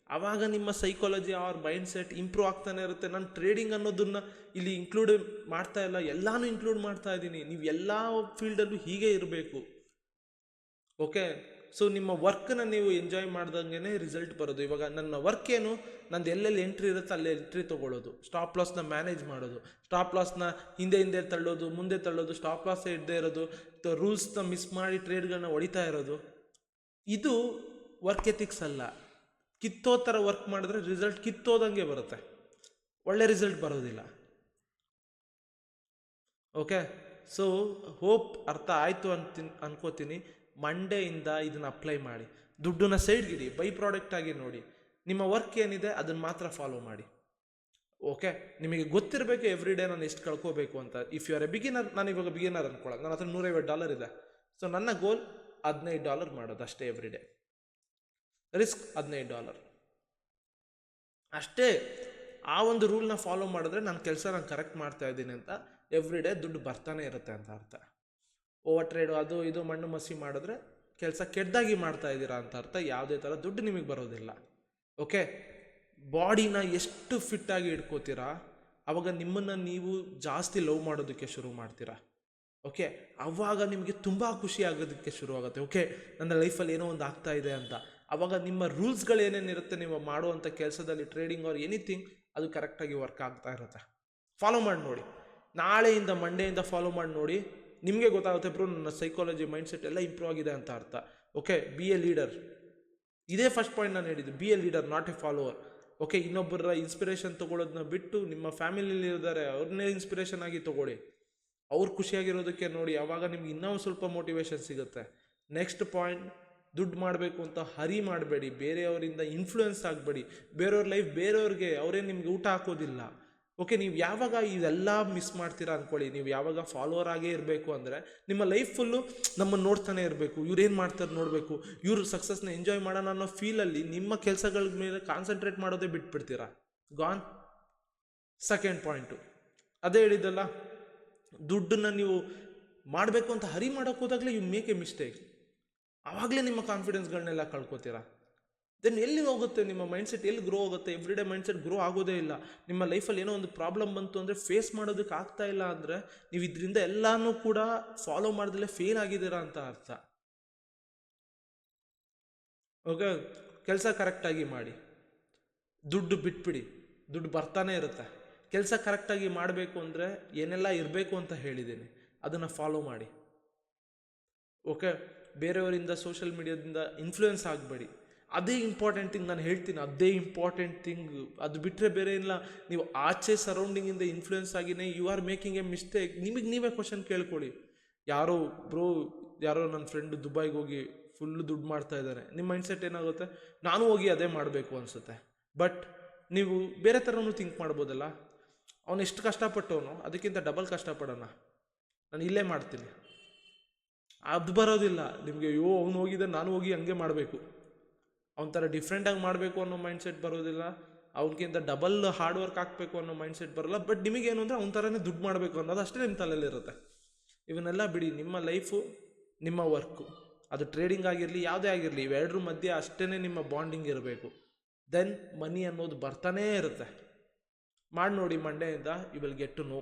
ಆವಾಗ ನಿಮ್ಮ psychology or mindset improve ಆಗ್ತಾನೆ ಇರುತ್ತೆ. ನಾನು ಟ್ರೇಡಿಂಗ್ ಅನ್ನೋದನ್ನ ಇಲ್ಲಿ ಇನ್ಕ್ಲೂಡ್ ಮಾಡ್ತಾ ಇಲ್ಲ, ಎಲ್ಲಾನು ಇನ್ಕ್ಲೂಡ್ ಮಾಡ್ತಾ ಇದ್ದೀನಿ. ನೀವು ಎಲ್ಲ ಫೀಲ್ಡಲ್ಲೂ ಹೀಗೆ ಇರಬೇಕು. ಓಕೆ, ಸೊ ನಿಮ್ಮ ವರ್ಕ್ನ ನೀವು ಎಂಜಾಯ್ ಮಾಡ್ದಂಗೆ ರಿಸಲ್ಟ್ ಬರೋದು. ಇವಾಗ ನನ್ನ ವರ್ಕ್ ಏನು, ನಂದು ಎಲ್ಲೆಲ್ಲಿ ಎಂಟ್ರಿ ಇರುತ್ತೆ ಅಲ್ಲೇ ಎಂಟ್ರಿ ತೊಗೊಳ್ಳೋದು, ಸ್ಟಾಪ್ ಲಾಸ್ನ ಮ್ಯಾನೇಜ್ ಮಾಡೋದು, ಸ್ಟಾಪ್ ಲಾಸ್ನ ಹಿಂದೆ ತಳ್ಳೋದು, ಮುಂದೆ ತಳ್ಳೋದು, ಸ್ಟಾಪ್ ಲಾಸ್ ಇಡದೇ ಇರೋದು, ರೂಲ್ಸ್ನ ಮಿಸ್ ಮಾಡಿ ಟ್ರೇಡ್ಗಳನ್ನ ಹೊಡಿತಾ ಇರೋದು. ಇದು ವರ್ಕ್ ಎಥಿಕ್ಸ್ ಅಲ್ಲ. ಕಿತ್ತೋ ಥರ ವರ್ಕ್ ಮಾಡಿದ್ರೆ ರಿಸಲ್ಟ್ ಕಿತ್ತೋದಂಗೆ ಬರುತ್ತೆ, ಒಳ್ಳೆ ರಿಸಲ್ಟ್ ಬರೋದಿಲ್ಲ. ಓಕೆ, ಸೊ ಹೋಪ್ ಅರ್ಥ ಆಯಿತು ಅನ್ಕೋತೀನಿ. ಮಂಡೆಯಿಂದ ಇದನ್ನು ಅಪ್ಲೈ ಮಾಡಿ, ದುಡ್ಡನ್ನ ಸೈಡ್ಗಿಡಿ, ಬೈ ಪ್ರಾಡಕ್ಟ್ ಆಗಿ ನೋಡಿ. ನಿಮ್ಮ ವರ್ಕ್ ಏನಿದೆ ಅದನ್ನು ಮಾತ್ರ ಫಾಲೋ ಮಾಡಿ. ಓಕೆ, ನಿಮಗೆ ಗೊತ್ತಿರಬೇಕು ಎವ್ರಿ ಡೇ ನಾನು ಎಷ್ಟು ಕಳ್ಕೋಬೇಕು ಅಂತ. If you are a beginner, ನಾನು ಇವಾಗ ಬಿಗಿನರ್ ಅನ್ಕೊಳ್ಳೋದು, ನನ್ನ ಹತ್ರ $150 ಇದೆ. ಸೊ ನನ್ನ ಗೋಲ್ $15 ಮಾಡೋದು ಅಷ್ಟೇ ಎವ್ರಿ ಡೇ. ರಿಸ್ಕ್ $15 ಅಷ್ಟೇ. ಆ ಒಂದು ರೂಲ್ನ ಫಾಲೋ ಮಾಡಿದ್ರೆ ನನ್ನ ಕೆಲಸ ನಾನು ಕರೆಕ್ಟ್ ಮಾಡ್ತಾ ಇದ್ದೀನಿ ಅಂತ ಎವ್ರಿ ಡೇ ದುಡ್ಡು ಬರ್ತಾನೆ ಇರುತ್ತೆ ಅಂತ ಅರ್ಥ. ಓವರ್ ಟ್ರೇಡು ಅದು ಇದು ಮಣ್ಣು ಮಸಿ ಮಾಡಿದ್ರೆ ಕೆಲಸ ಕೆಟ್ಟದಾಗಿ ಮಾಡ್ತಾ ಇದ್ದೀರಾ ಅಂತ ಅರ್ಥ. ಯಾವುದೇ ಥರ ದುಡ್ಡು ನಿಮಗೆ ಬರೋದಿಲ್ಲ. ಓಕೆ, ಬಾಡಿನ ಎಷ್ಟು ಫಿಟ್ಟಾಗಿ ಇಟ್ಕೋತೀರಾ ಆವಾಗ ನಿಮ್ಮನ್ನು ನೀವು ಜಾಸ್ತಿ ಲವ್ ಮಾಡೋದಕ್ಕೆ ಶುರು ಮಾಡ್ತೀರಾ. ಓಕೆ, ಆವಾಗ ನಿಮಗೆ ತುಂಬ ಖುಷಿ ಆಗೋದಕ್ಕೆ ಶುರು ಆಗುತ್ತೆ. ಓಕೆ, ನನ್ನ ಲೈಫಲ್ಲಿ ಏನೋ ಒಂದು ಆಗ್ತಾ ಇದೆ ಅಂತ. ಆವಾಗ ನಿಮ್ಮ ರೂಲ್ಸ್ಗಳು ಏನೇನಿರುತ್ತೆ ನೀವು ಮಾಡುವಂಥ ಕೆಲಸದಲ್ಲಿ, ಟ್ರೇಡಿಂಗ್ ಆರ್ ಎನಿಥಿಂಗ್, ಅದು ಕರೆಕ್ಟಾಗಿ ವರ್ಕ್ ಆಗ್ತಾ ಇರುತ್ತೆ. ಫಾಲೋ ಮಾಡಿ ನೋಡಿ, ನಾಳೆಯಿಂದ ಮಂಡೆಯಿಂದ ಫಾಲೋ ಮಾಡಿ ನೋಡಿ, ನಿಮಗೆ ಗೊತ್ತಾಗುತ್ತೆ ಬ್ರೋ ನನ್ನ ಸೈಕಾಲಜಿ ಮೈಂಡ್ಸೆಟ್ ಎಲ್ಲ ಇಂಪ್ರೂವ್ ಆಗಿದೆ ಅಂತ ಅರ್ಥ. Okay, B a leader. ಇದೇ ಫಸ್ಟ್ ಪಾಯಿಂಟ್ ನಾನು ಹೇಳಿದ್ದು, B a leader not A follower. Okay, ಇನ್ನೊಬ್ಬರ ಇನ್ಸ್ಪಿರೇಷನ್ ತೊಗೊಳೋದನ್ನ ಬಿಟ್ಟು ನಿಮ್ಮ ಫ್ಯಾಮಿಲಿಯಲ್ಲಿ ಇದ್ದಾರೆ ಅವ್ರನ್ನೇ ಇನ್ಸ್ಪಿರೇಷನ್ ಆಗಿ ತೊಗೊಳ್ಳಿ, ಅವ್ರು ಖುಷಿಯಾಗಿರೋದಕ್ಕೆ ನೋಡಿ, ಆವಾಗ ನಿಮ್ಗೆ ಇನ್ನೂ ಸ್ವಲ್ಪ ಮೋಟಿವೇಶನ್ ಸಿಗುತ್ತೆ. ನೆಕ್ಸ್ಟ್ ಪಾಯಿಂಟ್, ದುಡ್ಡು ಮಾಡಬೇಕು ಅಂತ ಹರಿ ಮಾಡಬೇಡಿ, ಬೇರೆಯವರಿಂದ ಇನ್ಫ್ಲೂಯೆನ್ಸ್ ಆಗಬೇಡಿ. ಬೇರೆಯವ್ರ ಲೈಫ್ ಬೇರೆಯವ್ರಿಗೆ, ಅವರೇ ನಿಮ್ಗೆ ಊಟ ಹಾಕೋದಿಲ್ಲ. ಓಕೆ, ನೀವು ಯಾವಾಗ ಇದೆಲ್ಲ ಮಿಸ್ ಮಾಡ್ತೀರಾ ಅಂದ್ಕೊಳ್ಳಿ, ನೀವು ಯಾವಾಗ ಫಾಲೋವರ್ ಆಗೇ ಇರಬೇಕು ಅಂದರೆ ನಿಮ್ಮ ಲೈಫ್ ಫುಲ್ಲು ನಮ್ಮನ್ನು ನೋಡ್ತಾನೆ ಇರಬೇಕು, ಇವ್ರೇನು ಮಾಡ್ತಾರೆ ನೋಡಬೇಕು, ಇವ್ರ ಸಕ್ಸಸ್ನ ಎಂಜಾಯ್ ಮಾಡೋಣ ಅನ್ನೋ ಫೀಲಲ್ಲಿ ನಿಮ್ಮ ಕೆಲಸಗಳ ಮೇಲೆ ಕಾನ್ಸಂಟ್ರೇಟ್ ಮಾಡೋದೇ ಬಿಟ್ಬಿಡ್ತೀರಾ. ಗಾನ್. ಸೆಕೆಂಡ್ ಪಾಯಿಂಟು ಅದೇ ಹೇಳಿದ್ದಲ್ಲ, ದುಡ್ಡನ್ನು ನೀವು ಮಾಡಬೇಕು ಅಂತ ಹರಿ ಮಾಡೋಕೆ ಹೋದಾಗಲೇ ಯು ಮೇಕ್ ಎ ಮಿಸ್ಟೇಕ್. ಆವಾಗಲೇ ನಿಮ್ಮ ಕಾನ್ಫಿಡೆನ್ಸ್ಗಳನ್ನೆಲ್ಲ ಕಳ್ಕೊತೀರಾ. ದೆನ್ ಎಲ್ಲಿ ಹೋಗುತ್ತೆ ನಿಮ್ಮ ಮೈಂಡ್ಸೆಟ್, ಎಲ್ಲಿ ಗ್ರೋ ಆಗುತ್ತೆ? ಎವ್ರಿ ಡೇ ಮೈಂಡ್ಸೆಟ್ ಗ್ರೋ ಆಗೋದೇ ಇಲ್ಲ. ನಿಮ್ಮ ಲೈಫಲ್ಲಿ ಏನೋ ಒಂದು ಪ್ರಾಬ್ಲಮ್ ಬಂತು ಅಂದರೆ, ಫೇಸ್ ಮಾಡೋದಕ್ಕೆ ಆಗ್ತಾ ಇಲ್ಲ ಅಂದರೆ, ನೀವು ಇದರಿಂದ ಎಲ್ಲನೂ ಕೂಡ ಫಾಲೋ ಮಾಡಿದ್ರೆ ಫೇಲ್ ಆಗಿದ್ದೀರಾ ಅಂತ ಅರ್ಥ. ಓಕೆ, ಕೆಲಸ ಕರೆಕ್ಟಾಗಿ ಮಾಡಿ, ದುಡ್ಡು ಬಿಟ್ಬಿಡಿ, ದುಡ್ಡು ಬರ್ತಾನೆ ಇರುತ್ತೆ. ಕೆಲಸ ಕರೆಕ್ಟಾಗಿ ಮಾಡಬೇಕು ಅಂದರೆ ಏನೆಲ್ಲ ಇರಬೇಕು ಅಂತ ಹೇಳಿದ್ದೀನಿ, ಅದನ್ನು ಫಾಲೋ ಮಾಡಿ. ಓಕೆ, ಬೇರೆಯವರಿಂದ ಸೋಷಿಯಲ್ ಮೀಡಿಯಾದಿಂದ ಇನ್ಫ್ಲೂಯೆನ್ಸ್ ಆಗಬೇಡಿ. ಅದೇ ಇಂಪಾರ್ಟೆಂಟ್ ಥಿಂಗ್ ನಾನು ಹೇಳ್ತೀನಿ, ಅದೇ ಇಂಪಾರ್ಟೆಂಟ್ ಥಿಂಗ್. ಅದು ಬಿಟ್ಟರೆ ಬೇರೆ ಇಲ್ಲ. ನೀವು ಆಚೆ ಸರೌಂಡಿಂಗಿಂದ ಇನ್ಫ್ಲೂಯೆನ್ಸ್ ಆಗಿನೇ you are making a mistake. ನಿಮಗೆ ನೀವೇ ಕ್ವಶನ್ ಕೇಳ್ಕೊಳ್ಳಿ. ಯಾರೋ ನನ್ನ ಫ್ರೆಂಡು ದುಬೈಗೆ ಹೋಗಿ ಫುಲ್ಲು ದುಡ್ಡು ಮಾಡ್ತಾ ಇದ್ದಾರೆ, ನಿಮ್ಮ ಮೈಂಡ್ಸೆಟ್ ಏನಾಗುತ್ತೆ, ನಾನು ಹೋಗಿ ಅದೇ ಮಾಡಬೇಕು ಅನಿಸುತ್ತೆ. ಬಟ್ ನೀವು ಬೇರೆ ಥರನೂ ಥಿಂಕ್ ಮಾಡ್ಬೋದಲ್ಲ, ಅವನು ಎಷ್ಟು ಕಷ್ಟಪಟ್ಟವನು ಅದಕ್ಕಿಂತ ಡಬಲ್ ಕಷ್ಟಪಡೋಣ, ನಾನು ಇಲ್ಲೇ ಮಾಡ್ತೀನಿ. ಅದು ಬರೋದಿಲ್ಲ ನಿಮಗೆ. ಅವ್ನು ಹೋಗಿದ್ದೆ ನಾನು ಹೋಗಿ ಹಂಗೆ ಮಾಡಬೇಕು, ಅವನ ಥರ ಡಿಫ್ರೆಂಟಾಗಿ ಮಾಡಬೇಕು ಅನ್ನೋ ಮೈಂಡ್ಸೆಟ್ ಬರೋದಿಲ್ಲ. ಅವನಿಗಿಂತ ಡಬಲ್ ಹಾರ್ಡ್ ವರ್ಕ್ ಹಾಕಬೇಕು ಅನ್ನೋ ಮೈಂಡ್ಸೆಟ್ ಬರೋಲ್ಲ. ಬಟ್ ನಿಮಗೇನು ಅಂದರೆ ಅವ್ನ ಥರನೇ ದುಡ್ಡು ಮಾಡಬೇಕು ಅನ್ನೋದು ಅಷ್ಟೇ ನಿಮ್ಮ ತಲೆಯಲ್ಲಿರುತ್ತೆ. ಇವನ್ನೆಲ್ಲ ಬಿಡಿ. ನಿಮ್ಮ ಲೈಫು, ನಿಮ್ಮ ವರ್ಕು, ಅದು ಟ್ರೇಡಿಂಗ್ ಆಗಿರಲಿ ಯಾವುದೇ ಆಗಿರಲಿ, ಇವೆರಡರ ಮಧ್ಯೆ ಅಷ್ಟೇ ನಿಮ್ಮ ಬಾಂಡಿಂಗ್ ಇರಬೇಕು. ದೆನ್ ಮನಿ ಅನ್ನೋದು ಬರ್ತಾನೇ ಇರುತ್ತೆ. ಮಾಡಿ ನೋಡಿ, ಮಂಡೆಯಿಂದ you will get to no.